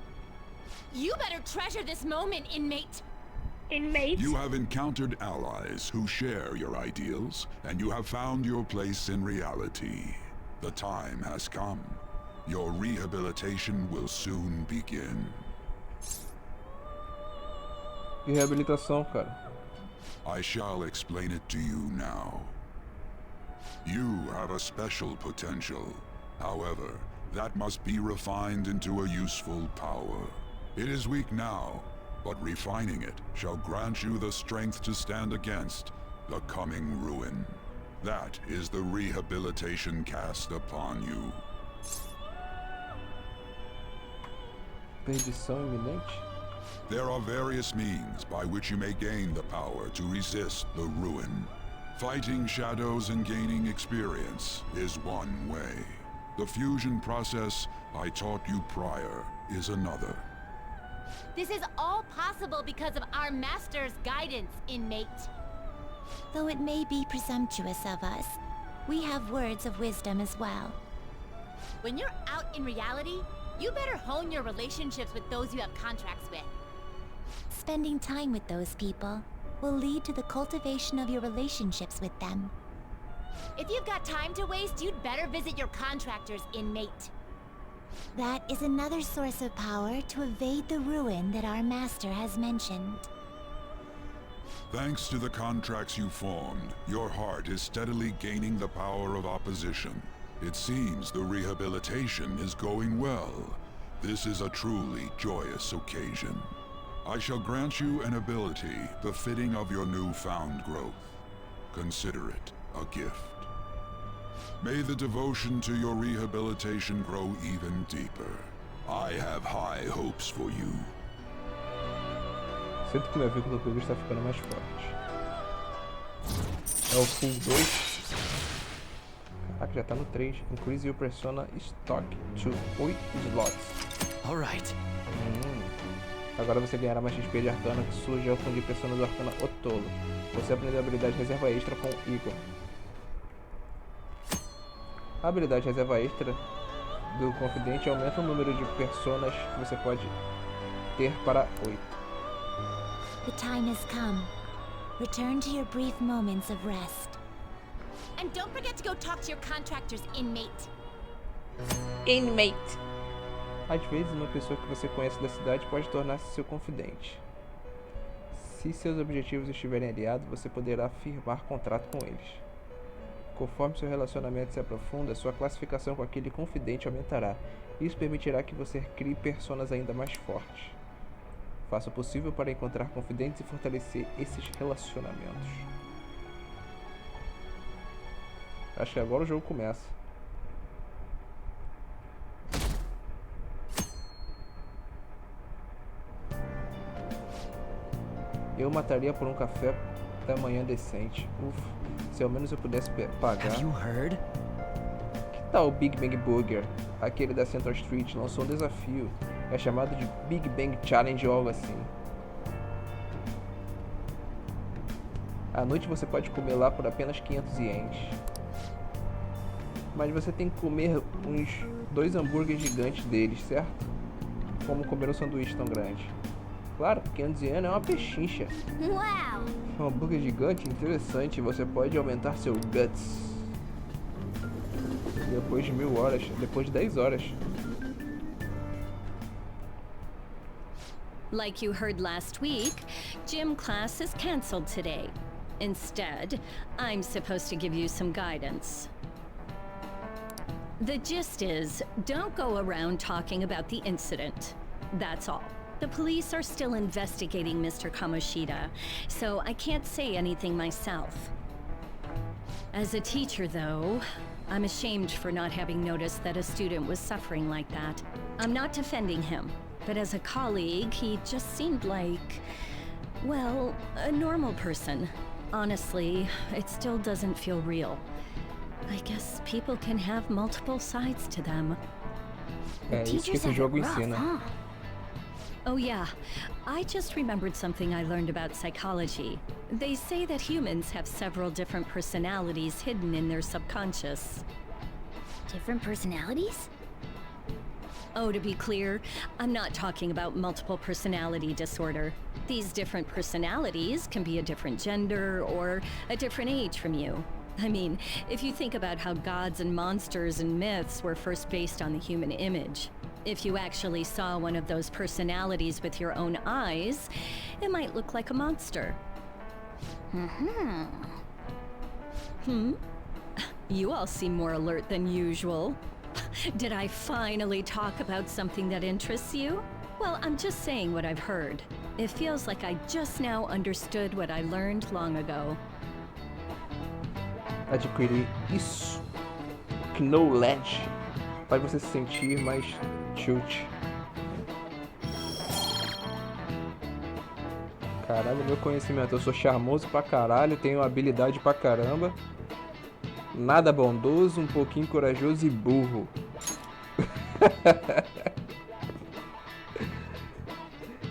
You better treasure this moment, inmate. You have encountered allies who share your ideals, and you have found your place in reality. The time has come. Your rehabilitation will soon begin. E reabilitação, cara? I shall explain it to you now. You have a special potential. However, that must be refined into a useful power. It is weak now, but refining it shall grant you the strength to stand against the coming ruin. That is the rehabilitation cast upon you. Perdição iminente? There are various means by which you may gain the power to resist the ruin. Fighting shadows and gaining experience is one way. The fusion process I taught you prior is another. This is all possible because of our master's guidance, inmate. Though it may be presumptuous of us, we have words of wisdom as well. When you're out in reality, you better hone your relationships with those you have contracts with. Spending time with those people will lead to the cultivation of your relationships with them. If you've got time to waste, you'd better visit your contractors, inmate. That is another source of power to evade the ruin that our master has mentioned. Thanks to the contracts you formed, your heart is steadily gaining the power of opposition. It seems the rehabilitation is going well. This is a truly joyous occasion. I shall grant you an ability befitting of your newfound growth. Consider it a gift. May the devotion to your rehabilitation grow even deeper. I have high hopes for you. Sinto que meu vínculo com ele está ficando mais forte. É o Full 2. Caraca, já tá no 3. Increase your persona stock to 8 slots. Alright. Agora você ganhará mais XP de Arcana que surge ao fundir persona do Arcana Otolo. Você aprendeu a habilidade reserva extra com Igor. A habilidade reserva extra do Confidente aumenta o número de personas que você pode ter para 8. The time has come. Return to your brief moments of rest. And don't forget to go talk to your contractors, inmate. Inmate. Às vezes, uma pessoa que você conhece da cidade pode tornar-se seu confidente. Se seus objetivos estiverem aliados, você poderá firmar contrato com eles. Conforme seu relacionamento se aprofunda, sua classificação com aquele confidente aumentará. Isso permitirá que você crie personas ainda mais fortes. Faça o possível para encontrar confidentes e fortalecer esses relacionamentos. Acho que agora o jogo começa. Eu mataria por um café da manhã decente. Ufa, se ao menos eu pudesse pagar. Have you heard? Que tal o Big Bang Burger? Aquele da Central Street lançou um desafio. É chamado de Big Bang Challenge ou algo assim. À noite você pode comer lá por apenas 500 ienes. Mas você tem que comer uns 2 hambúrgueres gigantes deles, certo? Como comer um sanduíche tão grande. Claro, 500 ienes é uma pechincha. Wow! Um hambúrguer gigante interessante. Você pode aumentar seu guts. Depois de 1000 horas. Depois de 10 horas. Like you heard last week, gym class is cancelled today. Instead, I'm supposed to give you some guidance. The gist is, don't go around talking about the incident. That's all. The police are still investigating Mr. Kamoshida, so I can't say anything myself. As a teacher, though, I'm ashamed for not having noticed that a student was suffering like that. I'm not defending him, but as a colleague, he just seemed like, well, a normal person. Honestly, it still doesn't feel real. I guess people can have multiple sides to them. É isso que esse jogo ensina. Oh yeah, I just remembered something I learned about psychology. They say that humans have several different personalities hidden in their subconscious. Different personalities? Oh, to be clear, I'm not talking about multiple personality disorder. These different personalities can be a different gender or a different age from you. I mean, if you think about how gods and monsters and myths were first based on the human image, if you actually saw one of those personalities with your own eyes, it might look like a monster. You all seem more alert than usual. Did I finally talk about something that interests you? Well, I'm just saying what I've heard. It feels like I just now understood what I learned long ago. Adquirir isso. Knowledge. Faz você se sentir mais chute. Caralho, meu conhecimento. Eu sou charmoso pra caralho, tenho habilidade pra caramba. Nada bondoso, um pouquinho corajoso e burro.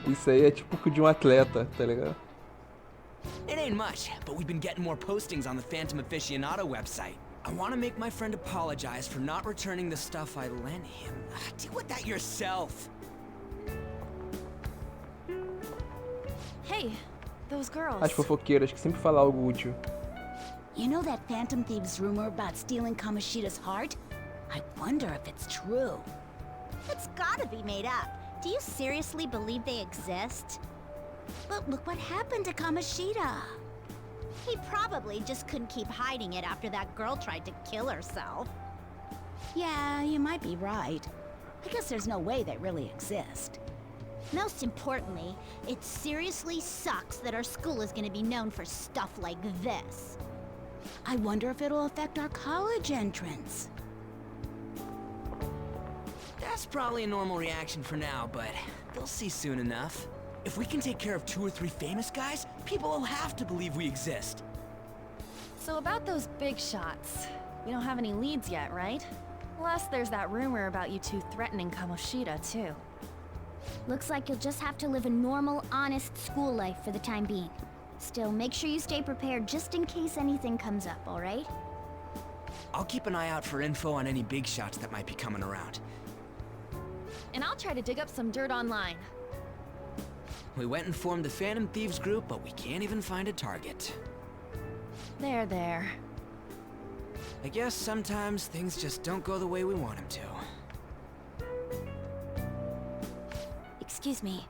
Isso aí é típico de um atleta, tá ligado? It ain't much, but we've been getting more postings on the Phantom Aficionado website. I want to make my friend apologize for not returning the stuff I lent him. Deal with that yourself. Hey, those girls. As fofoqueiras que sempre falam algo útil. You know that Phantom Thieves rumor about stealing Kamoshida's heart? I wonder if it's true. It's gotta be made up. Do you seriously believe they exist? But look what happened to Kamoshida. He probably just couldn't keep hiding it after that girl tried to kill herself. Yeah, you might be right. I guess there's no way they really exist. Most importantly, it seriously sucks that our school is gonna be known for stuff like this. I wonder if it'll affect our college entrance. That's probably a normal reaction for now, but they'll see soon enough. If we can take care of 2 or 3 famous guys, people will have to believe we exist. So about those big shots, we don't have any leads yet, right? Plus, there's that rumor about you two threatening Kamoshida, too. Looks like you'll just have to live a normal, honest school life for the time being. Still, make sure you stay prepared just in case anything comes up, alright? I'll keep an eye out for info on any big shots that might be coming around. And I'll try to dig up some dirt online. We went and formed the Phantom Thieves group, but we can't even find a target. There. I guess sometimes things just don't go the way we want them to. Excuse me.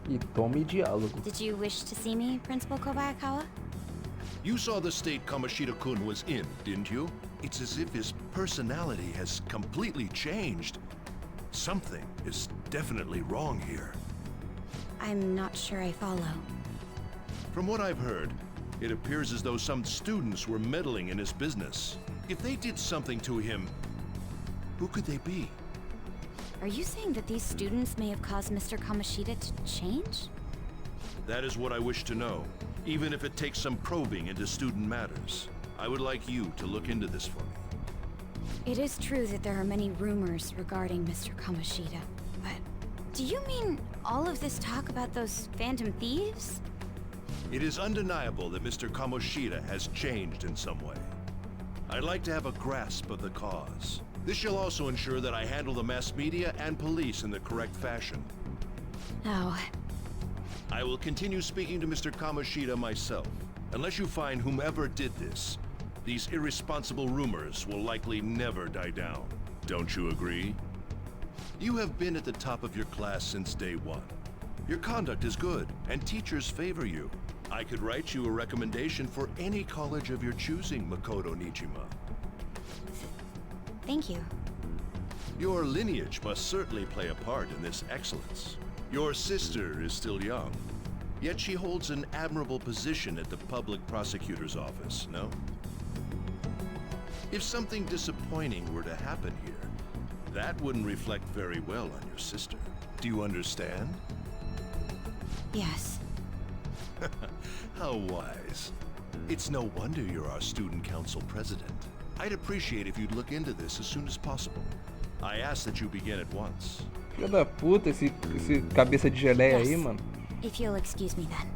E tome diálogo. Did you wish to see me, Principal Kobayakawa? You saw the state Kamoshida-kun was in, didn't you? It's as if his personality has completely changed. Something is definitely wrong here. I'm not sure I follow. From what I've heard, it appears as though some students were meddling in his business. If they did something to him, who could they be? Are you saying that these students may have caused Mr. Kamoshida to change? That is what I wish to know, even if it takes some probing into student matters. I would like you to look into this for me. It is true that there are many rumors regarding Mr. Kamoshida, but do you mean all of this talk about those phantom thieves? It is undeniable that Mr. Kamoshida has changed in some way. I'd like to have a grasp of the cause. This shall also ensure that I handle the mass media and police in the correct fashion. Oh. I will continue speaking to Mr. Kamoshida myself. Unless you find whomever did this, these irresponsible rumors will likely never die down. Don't you agree? You have been at the top of your class since day one. Your conduct is good, and teachers favor you. I could write you a recommendation for any college of your choosing, Makoto Nijima. Thank you. Your lineage must certainly play a part in this excellence. Your sister is still young, yet she holds an admirable position at the public prosecutor's office, no? If something disappointing were to happen here, that wouldn't reflect very well on your sister. Do you understand? Yes. How wise. It's no wonder you're our student council president. I'd appreciate if you'd look into this as soon as possible. I ask that you begin at once. Filha da puta, esse cabeça de geleia aí, mano. If you'll excuse me then.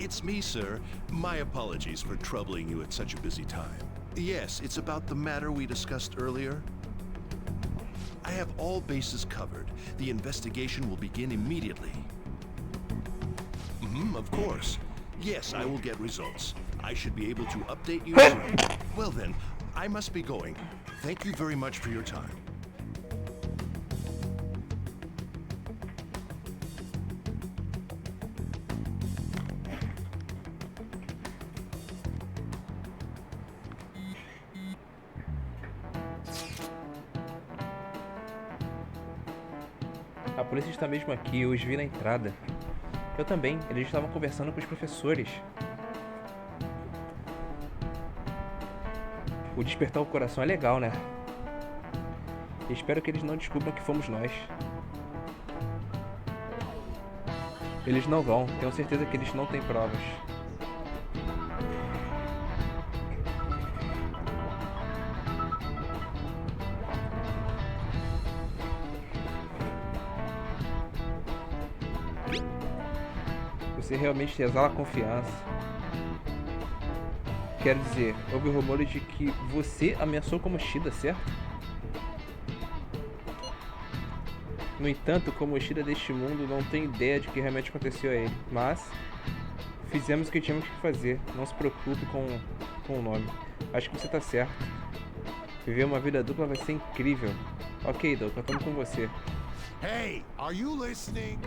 It's me, sir. My apologies for troubling you at such a busy time. Yes, it's about the matter we discussed earlier. I have all bases covered. The investigation will begin immediately. Of course. Yes, I will get results. I should be able to update you soon. Well then, I must be going. Thank you very much for your time. A polícia está mesmo aqui, eu os vi na entrada. Eu também, eles estavam conversando com os professores. O despertar o coração é legal, né? Espero que eles não descubram que fomos nós. Eles não vão, tenho certeza que eles não têm provas. Você realmente exala confiança. Quero dizer, houve rumores de que você ameaçou Kamoshida, certo? No entanto, Kamoshida deste mundo não tem ideia de que realmente aconteceu a ele. Mas fizemos o que tínhamos que fazer. Não se preocupe com o nome. Acho que você tá certo. Viver uma vida dupla vai ser incrível. Ok, Doug, contamos com você. Hey, are you listening?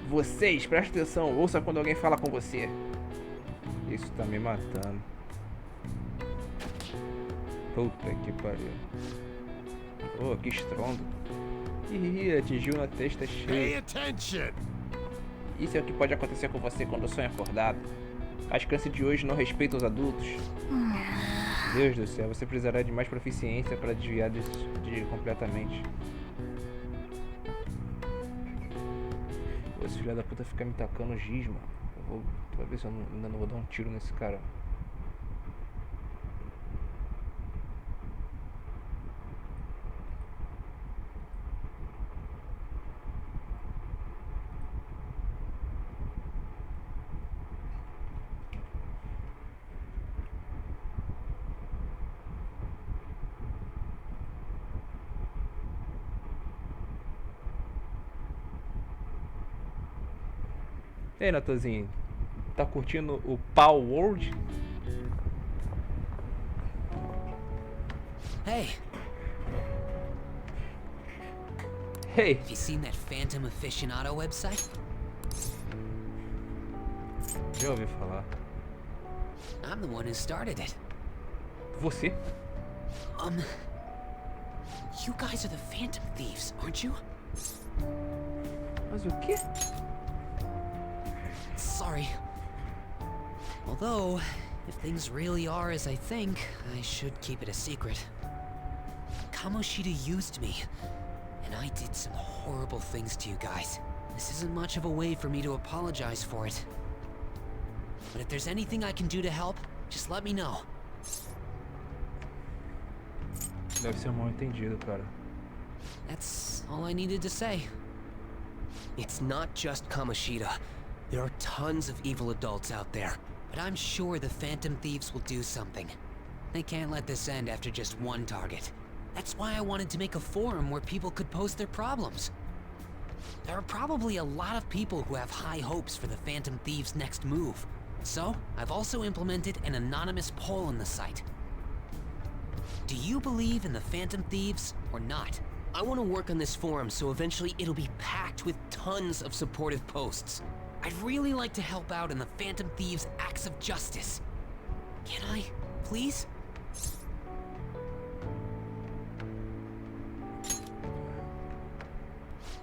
Vocês, presta atenção, ouça quando alguém fala com você. Isso tá me matando. Puta que pariu. Oh, que estrondo. Ih, atingiu na testa cheia. Pay attention. Isso é o que pode acontecer com você quando sonha acordado. As crianças de hoje não respeitam os adultos. Deus do céu, você precisará de mais proficiência para desviar disso completamente. Esse filho da puta fica me tacando giz, mano. Vai ver se eu ainda não vou dar um tiro nesse cara. E aí, Natozinho? Tá curtindo o Pow World? Hey. Hey. Have you seen that Phantom Aficionado website? Já ouvi falar. I'm the one who started it. Você? You guys are the Phantom Thieves, aren't you? Mas o quê? Sorry. Although, if things really are as I think, I should keep it a secret. Kamoshida used me. And I did some horrible things to you guys. This isn't much of a way for me to apologize for it. But if there's anything I can do to help, just let me know. Deve ser mal entendido, cara. That's all I needed to say. It's not just Kamoshida. There are tons of evil adults out there. But I'm sure the Phantom Thieves will do something. They can't let this end after just one target. That's why I wanted to make a forum where people could post their problems. There are probably a lot of people who have high hopes for the Phantom Thieves' next move. So, I've also implemented an anonymous poll on the site. Do you believe in the Phantom Thieves or not? I want to work on this forum so eventually it'll be packed with tons of supportive posts. I'd really like to help out in the Phantom Thieves' acts of justice. Can I, please?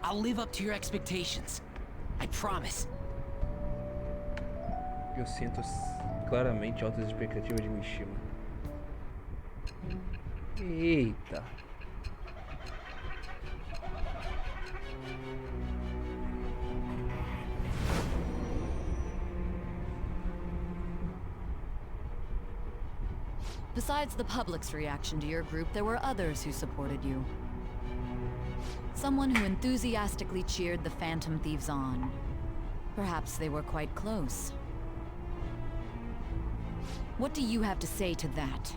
I'll live up to your expectations. I promise. Eu sinto claramente altas expectativas de Mishima. Eita. Besides the public's reaction to your group, there were others who supported you. Someone who enthusiastically cheered the Phantom Thieves on. Perhaps they were quite close. What do you have to say to that?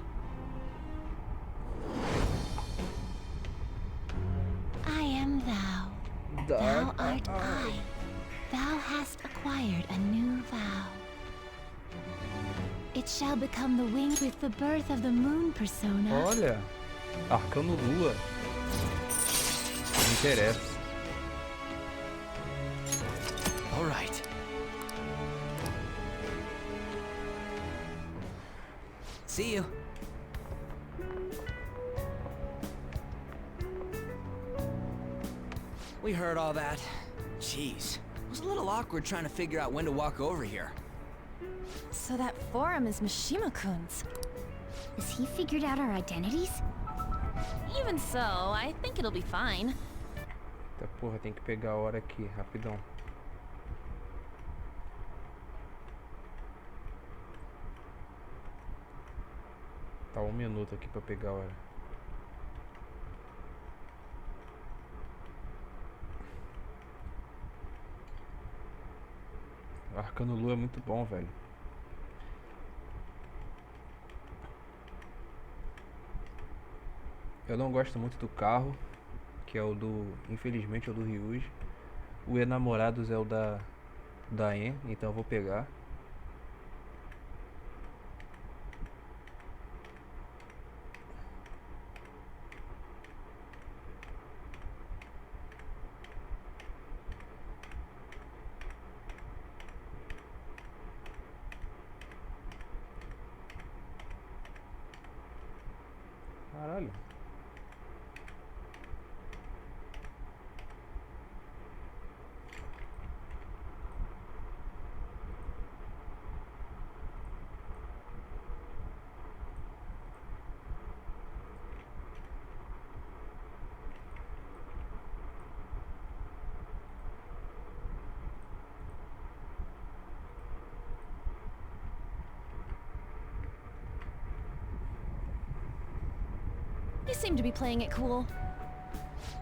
I am thou. Thou art I. Thou hast acquired a new vow. It shall become the wing with the birth of the moon persona. Olha, Arcano Lua. Me interessa. All right. See you. We heard all that. Jeez. It was a little awkward trying to figure out when to walk over here. So that forum is Mishima-kun's. Has he figured out our identities? Even so, I think it'll be fine. Tá, porra, tem que pegar a hora aqui, rapidão. Tá 1 minuto aqui pra pegar a hora. Arcano Lua é muito bom, velho. Eu não gosto muito do carro, que é o do... Infelizmente é o do Ryuji. O Enamorados é o da En, então eu vou pegar. Caralho. You seem to be playing it cool.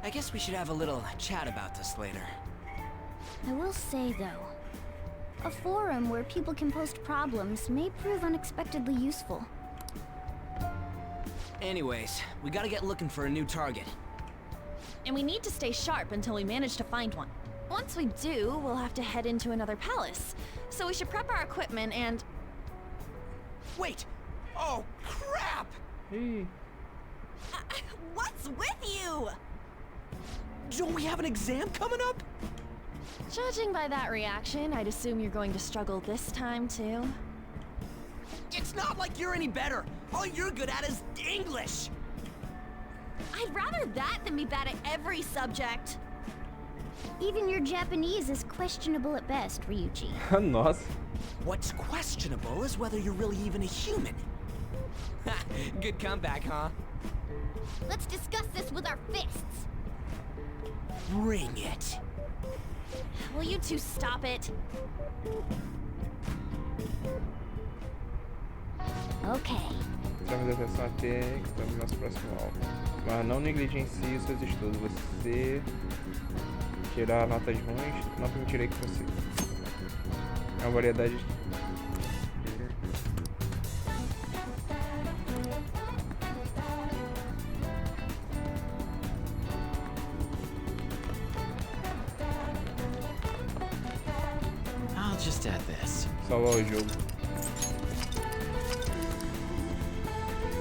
I guess we should have a little chat about this later. I will say, though, a forum where people can post problems may prove unexpectedly useful. Anyways, we gotta get looking for a new target. And we need to stay sharp until we manage to find one. Once we do, we'll have to head into another palace. So we should prep our equipment and... Wait! Oh, crap! Ih. What's with you? Don't we have an exam coming up? Judging by that reaction, I'd assume you're going to struggle this time, too. It's not like you're any better. All you're good at is English. I'd rather that than be bad at every subject. Even your Japanese is questionable at best, Ryuji. Nossa. What's questionable is whether you're really even a human. Good comeback, huh? Let's discuss this with our fists. Bring it. Will you two stop it? Okay. Prestamos atenção até que estamos no nosso próximo alvo. Mas não negligencie os seus estudos. Você tirar notas ruins não permitirei que você... É uma variedade... I'll just add this. Salvar o jogo.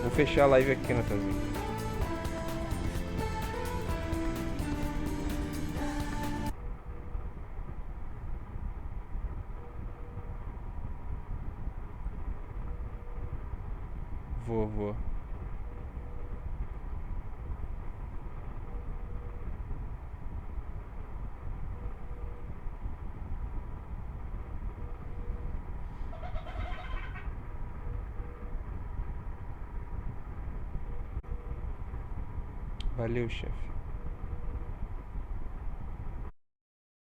Vou fechar a live aqui, Natanzinho. Vou. Valeu, chefe.